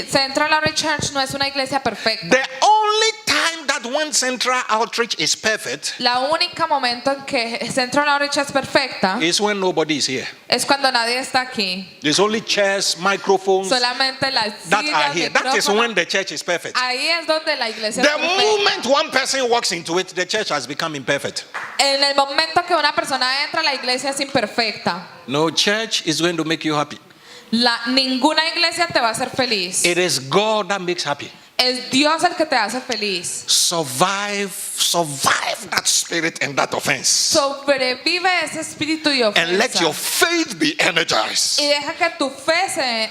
Central Outreach Church no es una iglesia perfecta. The only time that one Central Outreach is perfect La única momento en que Central Outreach es perfecta is when nobody is here. es cuando nadie está aquí. There's only chairs, microphones Solamente las that are sillas, here. That is micrófonos. when the church is perfect. Ahí es donde la iglesia es The perfecta. moment one person walks into it, the church has become imperfect. En el momento que una persona entra, la iglesia es imperfecta. No church is going to make you happy. Ninguna iglesia te va a hacer feliz. It is God that makes happy. Es Dios el que te hace feliz. Survive that spirit and that offense. Sobrevive ese espíritu y And let your ofensa. faith be energized. Y deja que tu fe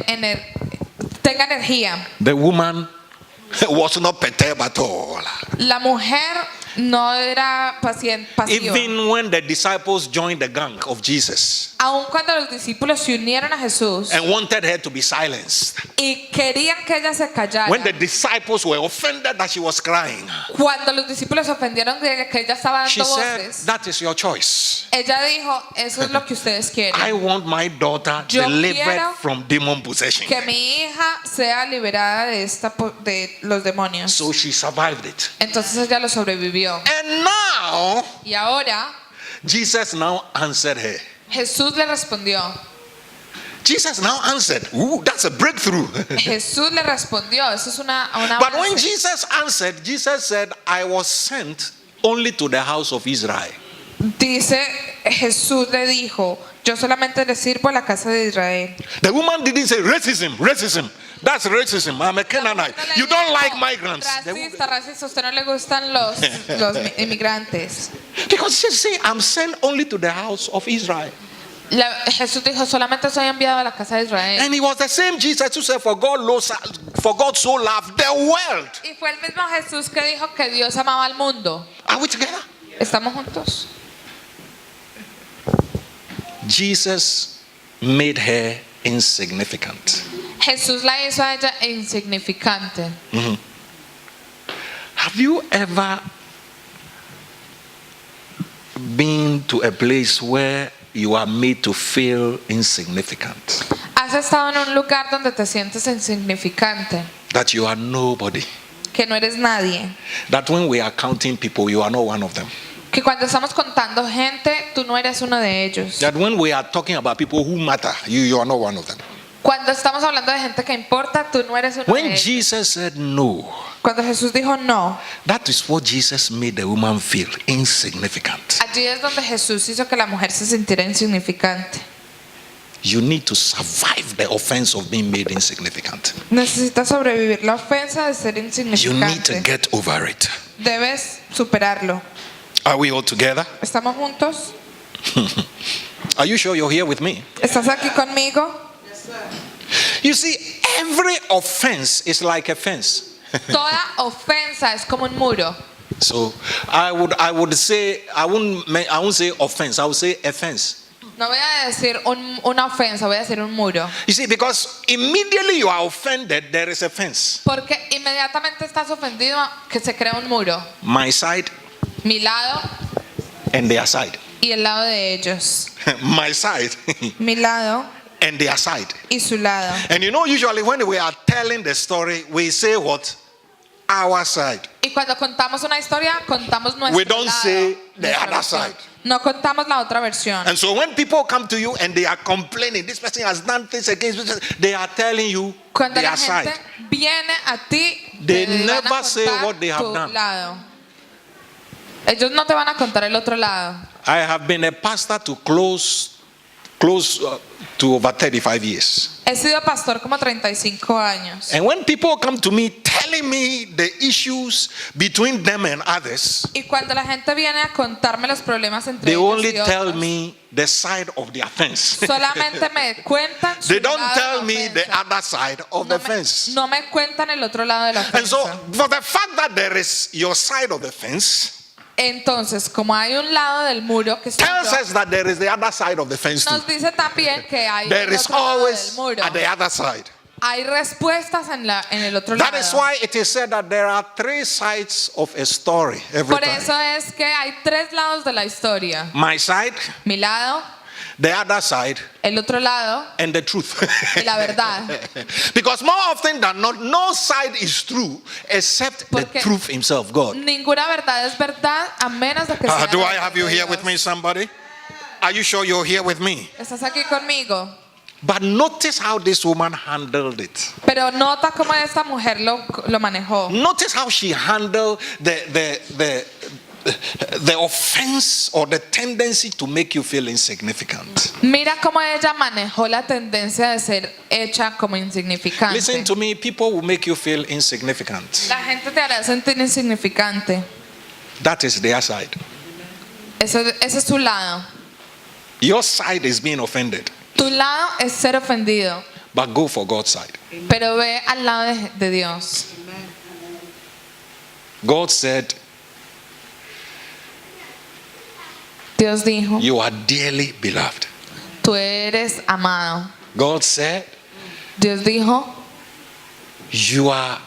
tenga energía. The woman was not perturbed at all. La mujer no era pasiva. Even when the disciples joined the gang of Jesus Aun cuando los discípulos se unieron a Jesús and wanted her to be silenced, y querían que ella se callara. when the disciples were offended that she was crying, Cuando los discípulos se ofendieron de que ella estaba she dando said, voces, that is your choice. ella dijo, eso es lo que ustedes quieren. I want my daughter Yo delivered quiero from demon possession. Que mi hija sea liberada de los demonios. So she survived it. Entonces ella lo sobrevivió. And now, Y ahora Jesus now answered her. Jesús le respondió. Jesus now answered. Ooh, that's a breakthrough. Jesús le respondió. Eso es una But when avance. Jesus answered, Jesus said, I was sent only to the house of Israel. Dice, Jesús le dijo, yo solamente le sirvo a la casa de Israel. The woman didn't say racism. That's racism. I'm a Canaanite. You don't like migrants. Racista, usted no le gustan los inmigrantes. Because she said, I'm sent only to the house of Israel. Jesús dijo, solamente soy enviado a la casa de Israel. And it was the same Jesus who said, for God so loved the world. Y fue el mismo Jesús que dijo que Dios amaba al mundo. Are we together? ¿Estamos juntos? Jesus made her insignificant. Jesús la hizo a ella insignificante. Have you ever been to a place where you are made to feel insignificant? ¿Has estado en un lugar donde te sientes insignificante? That you are nobody. Que no eres nadie. That when we are counting people, you are not one of them. Que cuando estamos contando gente, tú no eres uno de ellos. That when we are talking about people who matter, you are not one of them. Cuando estamos hablando de gente que importa, tú no eres uno de When ellos. Jesus said no, Cuando Jesús dijo no, that is what Jesus made the woman feel insignificant. allí es donde Jesús hizo que la mujer se sintiera insignificante. You need to survive the offense of being made insignificant. Necesitas sobrevivir la ofensa de ser You need to insignificante. get over it. Debes superarlo. Are we all together? ¿Estamos juntos? Are you sure you're here with me? ¿Estás aquí conmigo? You see, every offense is like a fence. Toda ofensa es como un muro. So I would say I won't say offense. I would say a fence. No voy a decir una ofensa, voy a decir un muro. You see, because immediately you are offended, there is a fence. Porque inmediatamente estás ofendido que se crea un muro. My side Mi lado and their side. y el lado de ellos. My side Mi lado and their side. y su lado. And you know, usually when we are telling the story, we say what? Our side. Y cuando contamos una historia, contamos nuestro We don't lado, say the nuestra other versión. side. No contamos la otra versión. And so when people come to you and they are complaining, this person has done things against this person, they are telling you Cuando their la gente side. viene a ti, They te van a never say contar what they have tu done. lado. Ellos no te van a contar el otro lado. I have been a pastor to close to over 35 years. He sido pastor como 35 años. And when people come to me telling me the issues between them and others, Y cuando la gente viene a contarme los problemas entre they ellos only y tell otros, me the side of the offense. solamente me cuentan su They don't lado de tell la me the ofensa. other side of the fence. No me cuentan el otro lado de la And so, ofensa. for the fact that there is your side of the fence, Entonces, como hay un lado del muro que soy tells yo, us that there is the other side of the fence too. nos dice también que hay There el is otro lado del always muro. at the other side. Hay respuestas en el otro That lado. is why it is said that there are three sides of a story every Por time. eso es que hay tres lados de la historia. My side, Mi lado, the other side, el otro lado and the truth. y la verdad. Because more often than not, no side is true except the Porque truth himself, God. Ninguna verdad es verdad a menos de que sea Do la I have you verdad de here Dios. with me, somebody? Are you sure you're here with me? ¿Estás aquí conmigo? But notice how this woman handled it. Pero nota cómo esta mujer lo manejó. Notice how she handled the offense or the tendency to make you feel insignificant. Mira cómo ella manejó la tendencia de ser hecha como insignificante. Listen to me, people will make you feel insignificant. La gente te hará sentir insignificante. That is their side. Ese es tu lado. Your side is being offended, Tu lado es ser ofendido. but go for God's side. Pero ve al lado de Dios. God said, Dios dijo, you are dearly beloved. tú eres amado. God said, Dios dijo, you are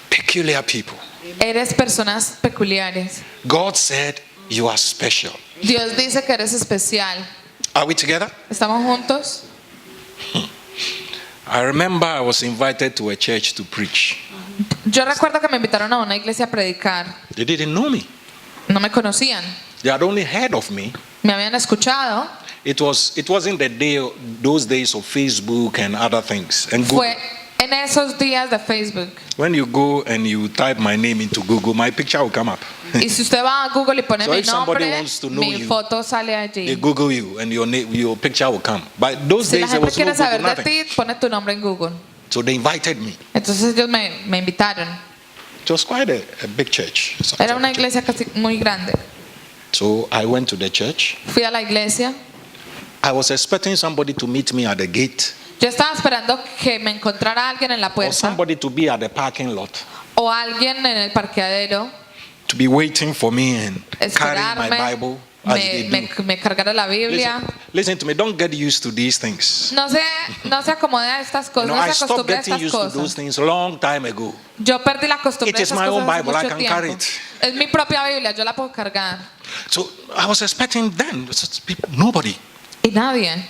peculiar people. eres personas peculiares. God said, you are special. Dios dice que eres especial. Are we together? ¿Estamos juntos? I remember I was invited to a church to preach. Yo recuerdo que me invitaron a una iglesia a predicar. They didn't know me. No me conocían. They had only heard of me. Me habían escuchado. It wasn't those days of Facebook and other things. And Google. Fue en esos días de Facebook. When you go and you type my name into Google, my picture will come up. Y si usted va a Google y pone So mi if somebody nombre, wants to know mi you, foto sale They allí. Google you and your picture will come. But those Si la days there gente was no quiere Google, saber de nothing. ti, pone tu nombre en Google. So they invited me. Entonces ellos me invitaron. It was quite a big church. Era una iglesia casi muy grande. So I went to the church. Fui a la iglesia. I was expecting somebody to meet me at the gate Yo estaba esperando que me encontrara alguien en la or puerta somebody to be at the parking lot, o alguien en el parqueadero, to be waiting for me and carrying my esperarme, Bible as they do. me cargara la Biblia. Listen to me, don't get used to these things. No se acomode a estas You cosas, know, no I se stopped acostumbre a getting estas used to those cosas. things a long time ago. Yo perdí la costumbre It de is estas my own cosas hace Bible, I mucho can carry tiempo. it. Es mi propia Biblia, yo la puedo cargar. So I was expecting then, nobody. Y nadie.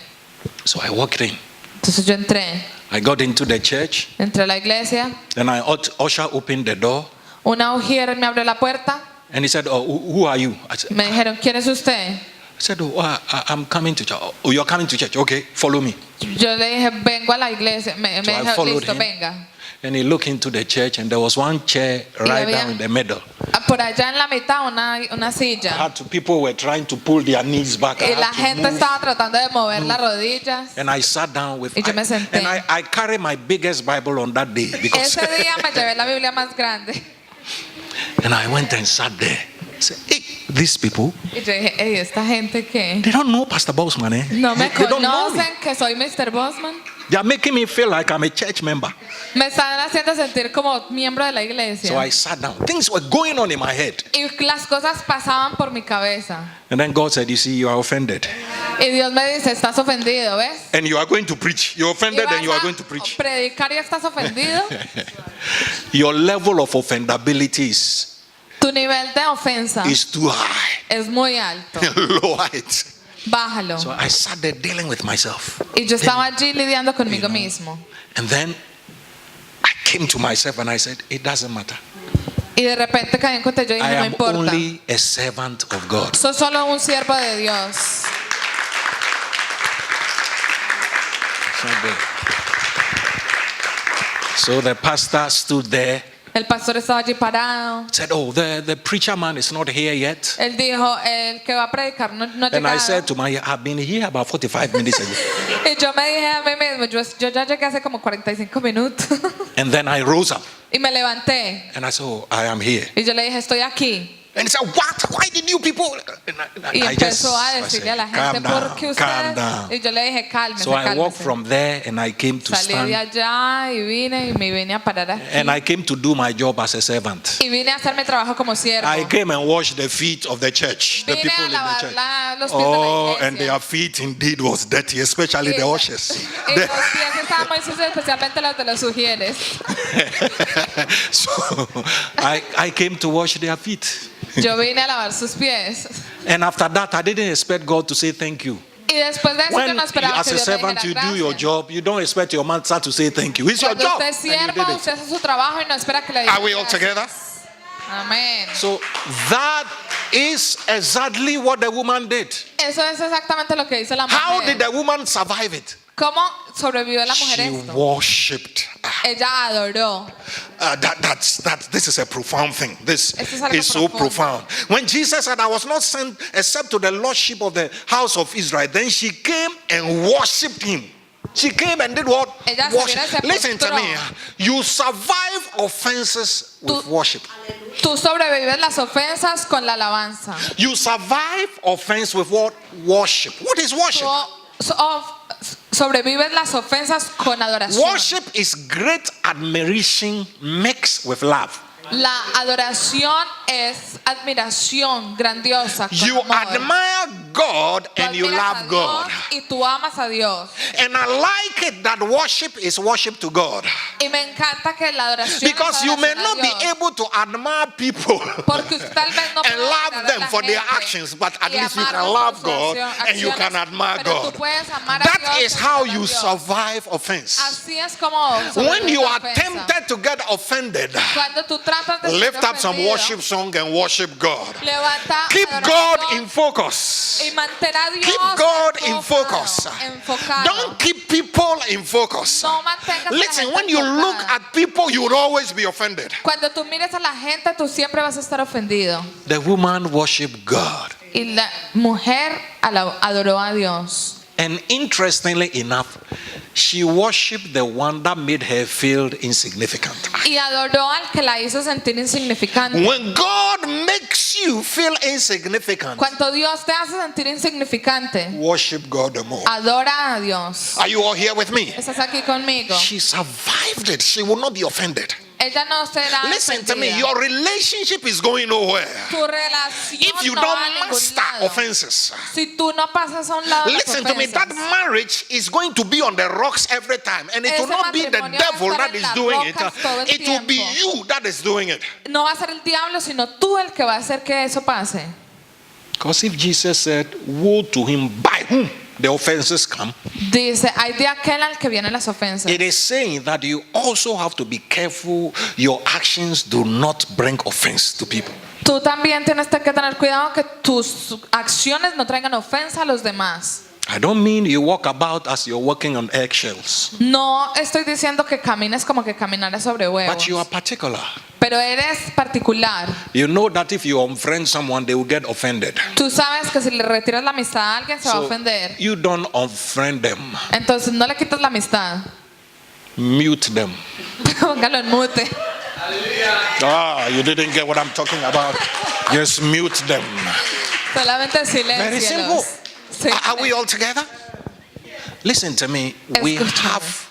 So I walked in. Entonces yo entré I got into the church. a la iglesia. Then usher opened the door. Una ujier me abrió la puerta. And he said, oh, who are you? I Me dijeron, ¿quién es usted? said, I'm coming to church. Oh, you're coming to church. Okay, follow me. Yo le dije, vengo a la iglesia. Me I dijo, followed listo, him. venga. And he looked into the church and there was one chair right había- down in the middle. Por allá en la mitad una silla. People were trying to pull their knees back. Y la gente estaba tratando de mover las rodillas. And I sat down with Y yo me senté. and I carried my biggest Bible on that day because Ese día me llevé la Biblia más grande. and I went and sat there. I said, hey, these people, Y yo dije, hey, esta gente que they don't know Pastor Bossman, eh? no me They don't know me. conocen, que soy Mr. Bossman. They are making me feel like I'm a church member. Me están haciendo sentir como miembro de la iglesia. So I sat down. Things were going on in my head. Y las cosas pasaban por mi cabeza. And then God said, you see, you are offended. Y Dios me dice, estás ofendido, ¿ves? And you are going to preach. You're Y offended vas and you are a going to preach. predicar y estás ofendido. Your level of offendability Tu nivel de ofensa is too high. es muy alto. Lower it. Bájalo. So I sat there dealing with myself. Y yo estaba allí lidiando conmigo mismo. And then I came to myself and I said, it doesn't matter. Y de repente caí en cuenta, yo I dije, no am importa. only a servant of God. Soy solo un siervo de Dios. So the pastor stood there, El pastor estaba allí parado. said, oh, the preacher man is not here yet. Él dijo, el que va a predicar no ha And I llegado. said to my, I've been here about 45 minutes ago. Y yo me dije a mí mismo, yo ya llegué hace como 45 minutos. And then I rose up Y me levanté. and I said, oh, I am here. Y yo le dije, estoy aquí. And he said, what? Why did you people? Y I empezó a I decirle said, a la gente, ¿por qué calm ustedes? down. Y yo le dije, cálmese, So I walked cálmese. from there and I came to Salí de stand. allá y me vine a parar aquí. And I came to do my job as a servant. Y vine a hacer mi trabajo como siervo. I came and washed the feet of the church, the Vine people a in the lavar church. los pies de la Oh, iglesia. and their feet indeed was dirty, especially the ushers. Y los pies estaban muy sucios, especialmente los de los sugieres. So I came to wash their feet. Yo vine a lavar sus pies. And after that, I didn't expect God to say thank you. Y después de eso yo When, no esperaba as que a Dios me servant, dijera you do your gracias. job, you don't expect your master to say thank you. It's your Cuando job. usted es And you siervo, did usted it. hace su trabajo y no espera que le diga Are we all gracias. together? Amén. So that is exactly what the woman did. Eso es exactamente lo que dice la How mujer. did the woman survive it? ¿Cómo sobrevivió la mujer She esto? worshipped. Ella adoró. This is a profound thing. This Esto es algo is so profundo. profound. When Jesus said, I was not sent except to the lordship of the house of Israel, then she came and worshipped him. She came and did what? Ella se Worship. vino y se Listen to postró. me. You survive offenses with worship. Tú sobrevives las ofensas con la alabanza. You survive offense with what? Worship. What is worship? Sobrevives las ofensas con adoración. Worship is great admiration mixed with love. La adoración es admiración grandiosa. Con You amor. admire God Tú and you admiras love a God. Dios y tú amas a Dios. And I like it that worship is worship to God. Y me encanta que la adoración Because es you may adoración a not be Dios. able to admire people Porque usted tal vez no and puede love agradar a them la for their gente actions, but at y least you can amarlos love por sus God and you acciones, can admire pero tú God. puedes amar a That Dios is y how amar a you Dios. survive offense. Así es como When you sobrevivir are la ofensa. tempted to get offended, Cuando tú tratas de ser lift up some ofendido, worship song and worship God. levanta Keep adoración God in focus. y mantén a Dios Keep God in enfocado, focus. enfocado. Don't keep people in focus. No mantengas a la Listen, gente when you look enfocada. at people, you will always be offended. Cuando tú mires a la gente, tú siempre vas a estar ofendido. The woman worshiped God. Y la mujer adoró a Dios. And interestingly enough, she worshipped the one that made her feel insignificant. Y adoró al que la hizo sentir insignificante. When God makes you feel insignificant, Cuando Dios te hace sentir insignificante, worship God the more. adora a Dios. Are you all here with me? ¿Estás aquí conmigo? She survived it. She will not be offended. Ella no será Listen to me, ofendida. your relationship is going nowhere. Tu relación If you no va a don't ningún master lado. offenses. Si tú no pasas a un lado de las Listen to me, that ofensas, marriage is going to be on the rocks every time. And it will Ese not be the matrimonio va a devil estar that en is las doing it. rocas todo el It will be tiempo. you that is doing it. no va a ser el diablo, sino tú el que va a hacer que eso pase. Because if Jesus said, woe to him by whom the offenses come, Dice, hay de aquel al que vienen las ofensas. it is saying that you also have to be careful your actions do not bring offense to people. Tú también tienes que tener cuidado que tus acciones no traigan ofensa a los demás. I don't mean you walk about as you're walking on eggshells, No estoy diciendo que camines como que caminaras sobre huevos. but you are particular. pero eres particular. You know that if you unfriend someone, they will get offended. Tú sabes que si le retiras la amistad a alguien se va a ofender. You don't unfriend them. Entonces no le quitas la amistad. Mute them. Póngalo en mute. You didn't get what I'm talking about. Just mute them. Solamente Very simple. silencialos. Are we all together? Listen to me. We Escúchame. have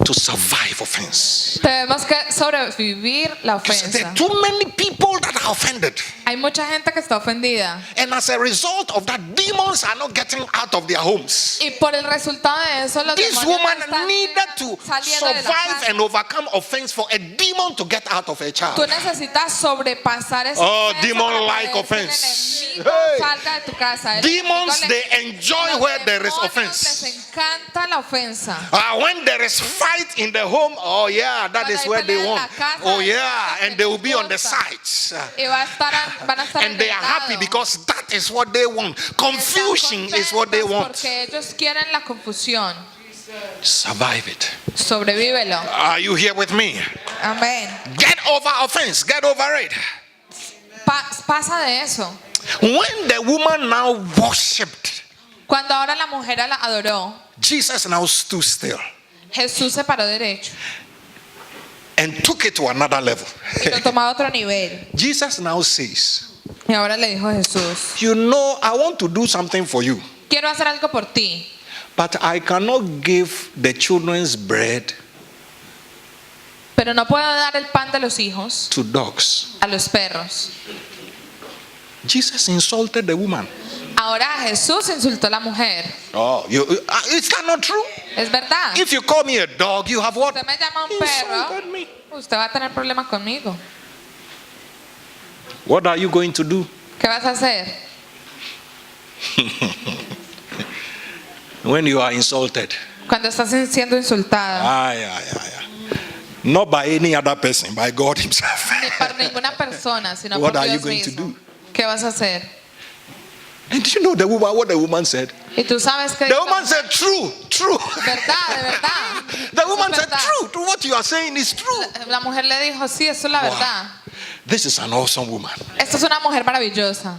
to survive offense. Tenemos que sobrevivir la Because there ofensa. are too many people that are offended. Hay mucha gente que está ofendida. And as a result of that, demons are not getting out of their homes. Y por el resultado de eso, los This demonios woman están needed to saliendo de la survive casa. and overcome offense for a demon to get out of a child. Tú necesitas sobrepasar esa Oh, ofensa demon para like poder que offense. el enemigo Hey. salga de tu casa. El Demons, enemigo they enjoy los where there is demonios offense. les encanta la ofensa. When there is fight in the home, oh yeah, that Cuando is hay where they pelea en want. la casa, Oh ahí yeah, es and they will donde be on the les gusta. sides. Y van a estar And en they el are happy lado. because that is what they want. Confusion is what they want. Porque ellos quieren la confusión. Survive it. Sobrevívelo. Are you here with me? Amén. Get over offense. Get over it. Pasa de eso. When the woman now worshipped, Cuando ahora la mujer la adoró, Jesus now stood still Jesús se paró derecho and took it to another level. y lo tomó a otro nivel. Jesus now says, Y ahora le dijo a Jesús, you know, I want to do something for you, quiero hacer algo por ti, but I cannot give the children's bread pero no puedo dar el pan de los hijos to dogs. a los perros. Jesus insulted the woman. Ahora Jesús insultó a la mujer. Is that not true? Es verdad. If you call me a dog, you have what? Usted me llama un perro, Insulted me. usted va a tener problemas conmigo. What are you going to do? ¿Qué vas a hacer? When you are insulted? Cuando estás siendo insultada. Not by any other person, by God himself. Ni por ninguna persona, sino What por are you Dios going to mismo. do? ¿Qué vas a hacer? And do you know what the woman said? Y tú sabes que The woman said, true. verdad, de verdad. The woman Eso es said, verdad. true. What you are saying is true. La mujer le dijo, sí, eso es la Wow. verdad. This is an awesome woman. Esta es una mujer maravillosa.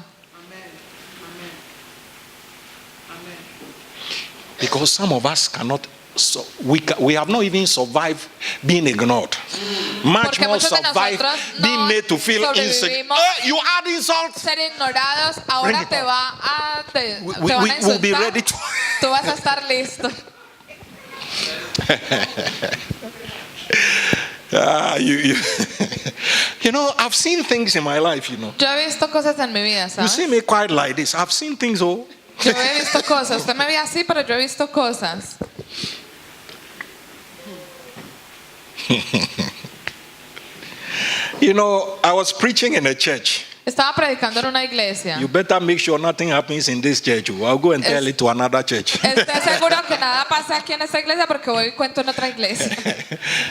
Because some of us cannot, we have not even survived being ignored. Much Porque more muchos de survive nosotros being no made to feel insecure. sobrevivimos You add insult. ser ignorados, Bring ahora it te on. va a te We van a will be insultar. ready to. Tú vas a estar listo. You know, I've seen things in my life, you know. Yo he visto cosas en mi vida, You ¿sabes? see me quite like this. I've seen things, Yo he visto cosas. Usted me ve así, pero yo he visto cosas. You know, I was preaching in a church. Estaba predicando en una iglesia. You better make sure nothing happens in this church. I'll go and tell it to another church. Esté seguro que nada pasa aquí en esta iglesia porque voy y cuento en otra iglesia.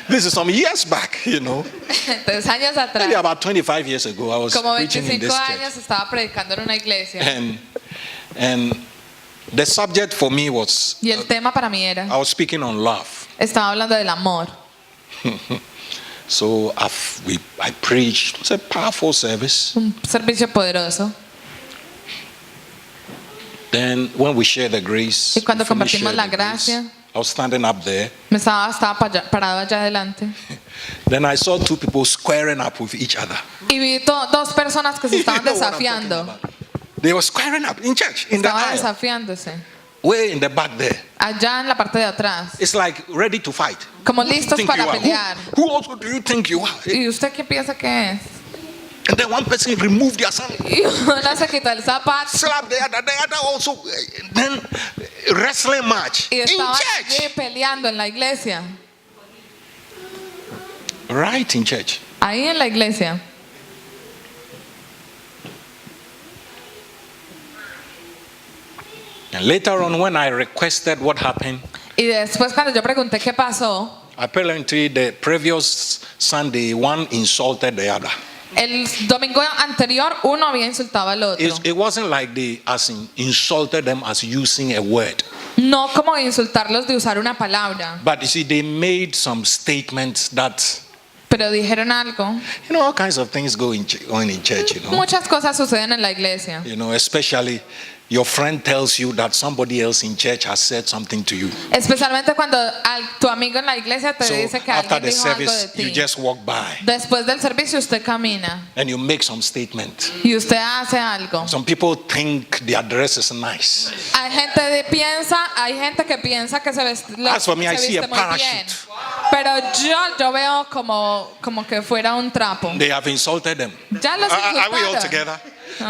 This is some years back, you know. Entonces, años atrás, Maybe about 25 years ago, I was como preaching in 25 this church. años, estaba predicando en una iglesia. And the subject for me was, Y el tema para mí era, I was speaking on love. estaba hablando del amor. So I preached. It was a powerful service. Un servicio poderoso. Then when we shared the grace, Y cuando we finished compartimos sharing la the grace, gracia, I was standing up there. estaba parado allá adelante. Then I saw two people squaring up with each other. Y vi dos personas que se estaban You know what I'm talking desafiando. about. They were squaring up in church, in the Estaban aisle, desafiándose. way in the back there. Allá en la parte de atrás. It's like ready to fight. Como Who do you listos think para you are? pelear. Who also do you think you are? ¿Y usted qué piensa que es? And then one person removed their sandal, Y uno se quitó el zapato. slapped the other also. Then wrestling match Y in estaban church, allí peleando en la iglesia. right in church. Ahí en la iglesia. And later on, when I requested what happened, Y después cuando yo pregunté qué pasó, apparently the previous Sunday, one insulted the other. el domingo anterior uno había insultado al otro. It wasn't like they insulted them as using a word. No como insultarlos de usar una palabra, But you see, they made some statements that Pero dijeron algo. You know, all kinds of things on in church, you know. Muchas cosas suceden en la iglesia. You know, especially your friend tells you that somebody else in church has said something to you. Especialmente cuando tu amigo en la iglesia te So dice que after alguien the dijo algo de service, you ti. just walk by Después del servicio usted camina and you make some statement. y usted hace algo. Some people think their dress is nice. Hay gente que piensa que se viste, As for me, I se see a viste muy bien. parachute. Pero yo veo como que fuera un trapo. They have insulted them. Ya los Are we all insultaron. together?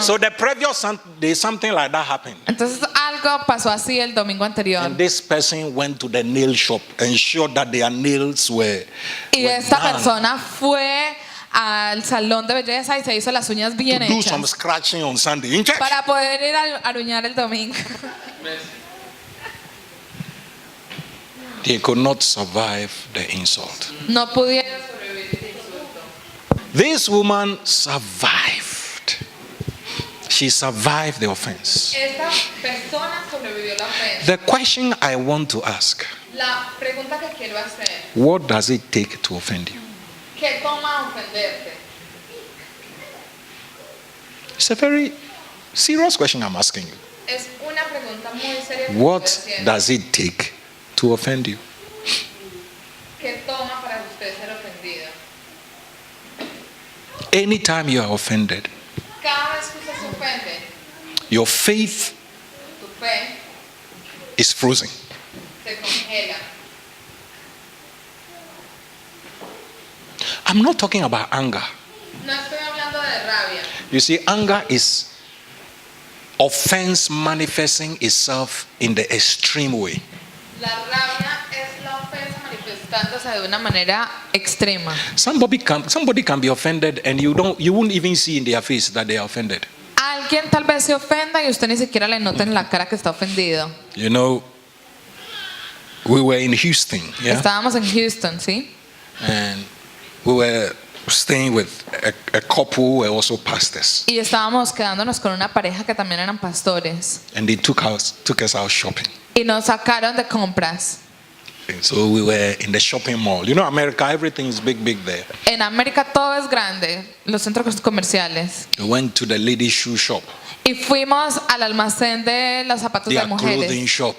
So the previous day, something like that happened. Entonces algo pasó así el domingo anterior. And this person went to the nail shop and showed that their nails were Y esta done. persona fue al salón de belleza y se hizo las uñas bien To do some hechas scratching on Sunday in church. para poder ir a aruñar el domingo. They could not survive the insult. No pudieron sobrevivir el insulto. This woman survived. She survived the offense. Esta persona sobrevivió la ofensa. The question I want to ask, La pregunta que quiero hacer, what does it take to offend you? ¿qué toma ofenderte? It's a very serious question I'm asking you. Es una pregunta muy seria. que What estoy haciendo. does it take to offend you? ¿Qué toma para usted ser ofendido? Anytime you are offended, Cada vez que usted se ofende, your faith tu fe is frozen. se congela. I'm not talking about anger. No estoy hablando de rabia. You see, anger is offense manifesting itself in the extreme way. La rabia es la ofensa manifestándose de una manera extrema. Somebody can be offended and you won't even see in their face that they are offended. Alguien tal vez se ofenda y usted ni siquiera le nota en la cara que está ofendido. You know, we were in Houston, yeah, Estábamos en Houston, ¿sí? and we were staying with a couple who were also pastors, Y estábamos quedándonos con una pareja que también eran pastores. and they took us out shopping. Y nos sacaron de compras. And so we were in the shopping mall. You know, America, everything is big there. En América todo es grande, los centros comerciales. We went to the ladies' shoe shop, Y fuimos al almacén de los zapatos their de clothing mujeres. shop.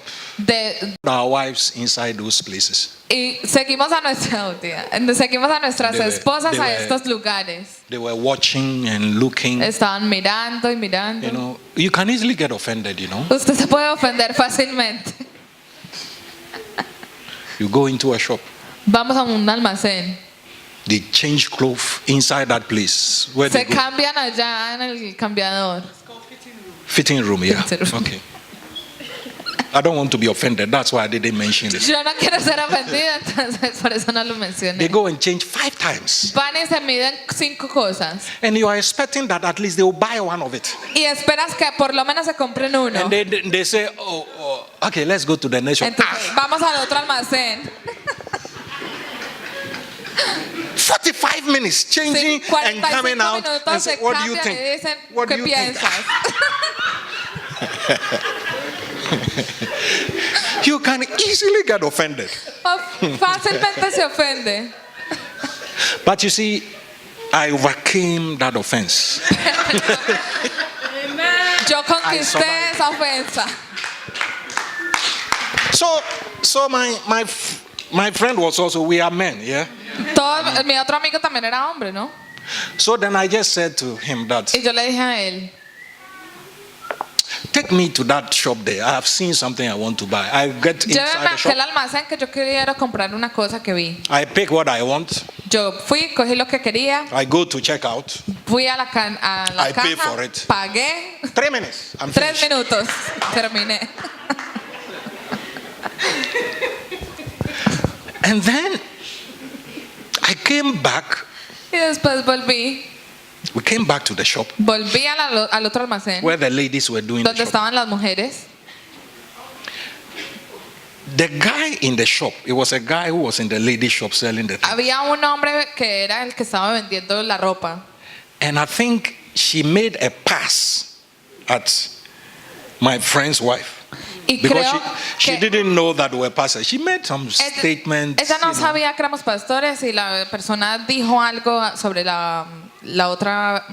Our wives inside those places. Y seguimos a nuestras They were- esposas they a were- estos lugares. They were watching and looking. Estaban mirando y mirando. You know, you can easily get offended, you know. Usted se puede ofender fácilmente. You go into a shop, Vamos a un almacén. they change clothes inside that place. Where they Se go? cambian allá en el cambiador. Fitting room, yeah. Fitting room. Okay. I don't want to be offended. That's why I didn't mention it. Yo no quiero ser ofendida, entonces por eso no lo They mencioné. go and change 5 times. Van y se miden 5 cosas. And you are expecting that at least they will buy one of it. Y esperas que por lo menos se compren uno. And they say, okay, let's go to the next shop. Entonces, vamos al otro almacén. 45 minutes changing Sí, and coming 45 out and minutos say, se what do you cambian think? y dicen, What do ¿qué you think? piensas? You can easily get offended. Fácilmente se ofende. But you see, I overcame that offense. Yo conquisté survived. esa ofensa. So my friend was also, we are men, yeah? Mi otro amigo también era hombre, ¿no? So then I just said to him that, Y yo le dije a él, take me to that shop there. I have seen something I want to buy. I get lléveme inside a the shop. aquel almacén que yo quería era comprar una cosa que vi. I pick what I want. Yo fui, cogí lo que quería, I go to check out. fui a la I pay caja, for it. pagué, 3 minutes. I'm 3 finished. minutos, terminé. And then I came back. Y después volví We came back to the shop al otro almacén where the ladies were doing the donde shop. estaban las mujeres. The guy in the shop, it was a guy who was in the ladies shop selling the thing. Había un hombre que era el que estaba vendiendo la ropa. And I think she made a pass at my friend's wife. Y Because creo she que didn't know that we were pastors. She made some statements. ella no you know. sabía que éramos pastores y la persona dijo algo sobre la otra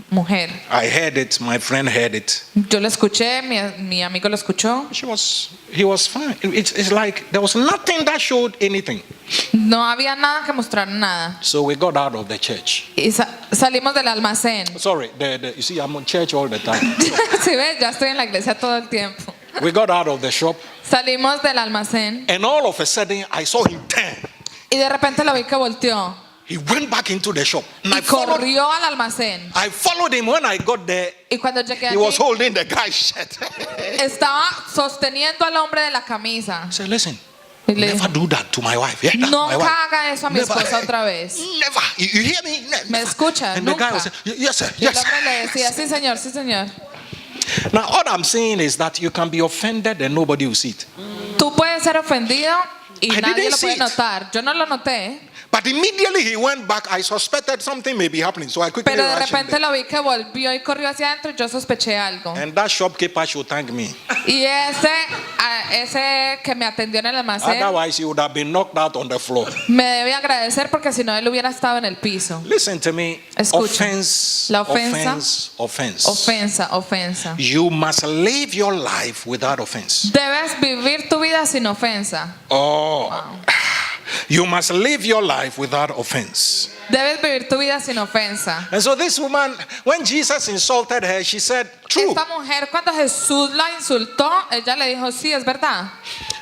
mujer. I heard it. My friend heard it. Yo lo escuché, mi amigo lo escuchó. He was fine. It's like there was nothing that showed anything. No había nada que mostrar nada. So we got out of the church. Y salimos del almacén. Sorry, you see, I'm on church all the time. Sí, ves, ya estoy en la iglesia todo el tiempo. We got out of the shop, Salimos del almacén and all of a sudden I saw him turn. y de repente lo vi que volteó He went back into the shop. And y corrió al almacén. I followed him. When I got there, Y cuando llegué he was allí, holding the guy's shirt. estaba sosteniendo al hombre de la camisa. I said, listen, Y le never dijo, do that to my wife. Yeah, that's my nunca wife. haga eso a mi Never. esposa otra vez. Never. You hear me? Never. ¿Me escucha? And the guy Nunca. was saying, yes, sir. Y el Yes. hombre le decía, sí señor, sí señor. Now, all I'm saying is that you can be offended and nobody will see it. Tú puedes ser ofendido y I nadie didn't lo see puede it. notar. Yo no lo noté, But immediately he went back. I suspected something may be happening. So I quickly pero de rushed in repente there. lo vi que volvió y corrió hacia adentro y yo sospeché algo. And that shopkeeper should thank me. Y ese que me atendió en el almacén Otherwise, he would have been knocked out on the floor. me debe agradecer porque si no él hubiera estado en el piso. Listen to me. Escucha. Offense, La ofensa. offense. Ofensa. You must live your life without offense. Debes vivir tu vida sin ofensa. Oh. You must live your life without offense. Debes vivir tu vida sin ofensa. And so this woman, when Jesus insulted her, she said, true. Esta mujer cuando Jesús la insultó, ella le dijo, sí, es verdad.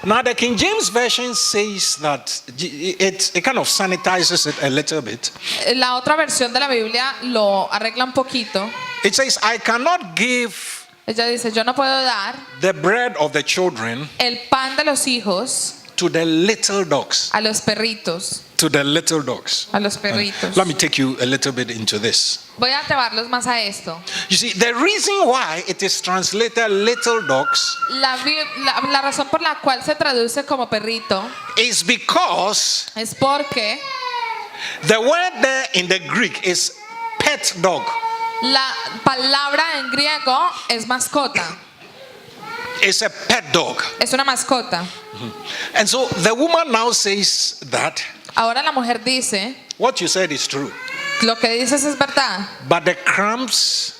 Now the King James Version says that it kind of sanitizes it a little bit. La otra versión de la Biblia lo arregla un poquito. It says, I cannot give Ella dice, yo no puedo dar the bread of the children el pan de los hijos to the little dogs. a los perritos. To the little dogs. A los perritos. Let me take you a little bit into this. Voy a llevarlos más a esto. You see, the reason why it is translated little dogs La razón por la cual se traduce como perrito is because es porque the word there in the Greek is pet dog. la palabra en griego es mascota. It's a pet dog. Es una mascota. And so the woman now says that Ahora la mujer dice, what you said is true. lo que dices es verdad. But the crumbs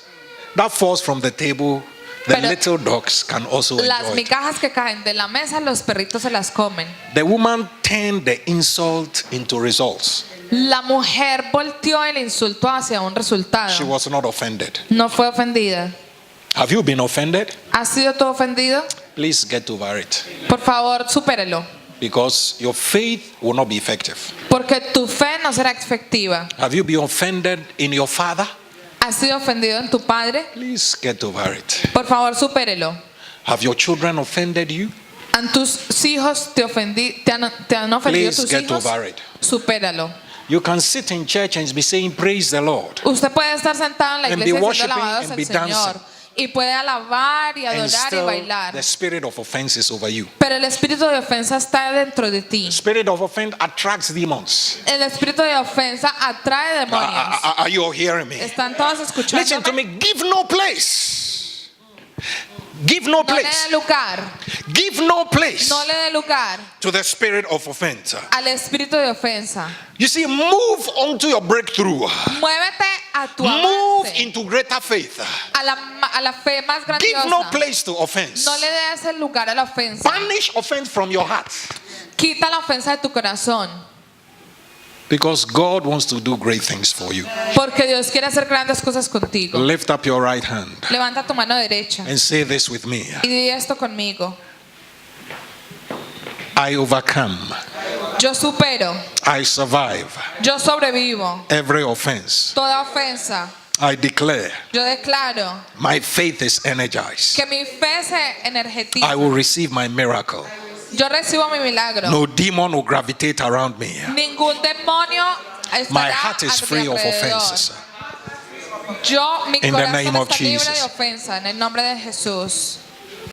that falls from the table, the Pero little dogs can also Las enjoy it. migajas que caen de la mesa, los perritos se las comen. The woman turned the insult into results. La mujer volteó el insulto hacia un She resultado. was not offended. No fue ofendida. Have you been offended? ¿Has sido tú ofendido? Please get over it. Por favor, supérelo. Because your faith will not be effective. Porque tu fe no será efectiva. Have you been offended in your father? ¿Has sido ofendido en tu padre? Please get over it. Por favor, supérelo. Have your children offended you? ¿Han tus hijos te han ofendido Please tus get hijos? over it. Supéralo. You can sit in church and be saying, praise the Lord. Usted puede estar sentado en la And be iglesia diciendo worshiping alabados and al be Señor. dancing. Y puede alabar y And adorar y still bailar. the spirit of offense is over you. Pero el espíritu de ofensa está dentro de ti. Spirit of offense attracts demons. El espíritu de ofensa atrae demonios. Are you all hearing me? ¿Están todos Listen to escuchando? me. Give no place. Give no No le place. dé lugar. Give no place No le dé lugar to the spirit of offense. al espíritu de ofensa. You see, move on to your breakthrough. Muévete a tu Move avance, into greater faith. a la fe más Give no grandiosa. place to offense. No le des el lugar a la ofensa. Banish offense from your heart. Quita la ofensa de tu corazón. Because God wants to do great things for you. Porque Dios quiere hacer grandes cosas contigo. Lift up your right hand Levanta tu mano derecha and say this with me. y di esto conmigo. I overcome. Yo supero. I survive Yo sobrevivo. every offense. Toda ofensa. I declare Yo declaro my faith is energized. que mi fe se energetiza. I will receive my miracle. Yo recibo mi milagro. No demon will gravitate around me. Ningún demonio estará My heart is a mi free of alrededor. offenses. Mi In the corazón name of está libre Jesus. de ofensa en el nombre de Jesús.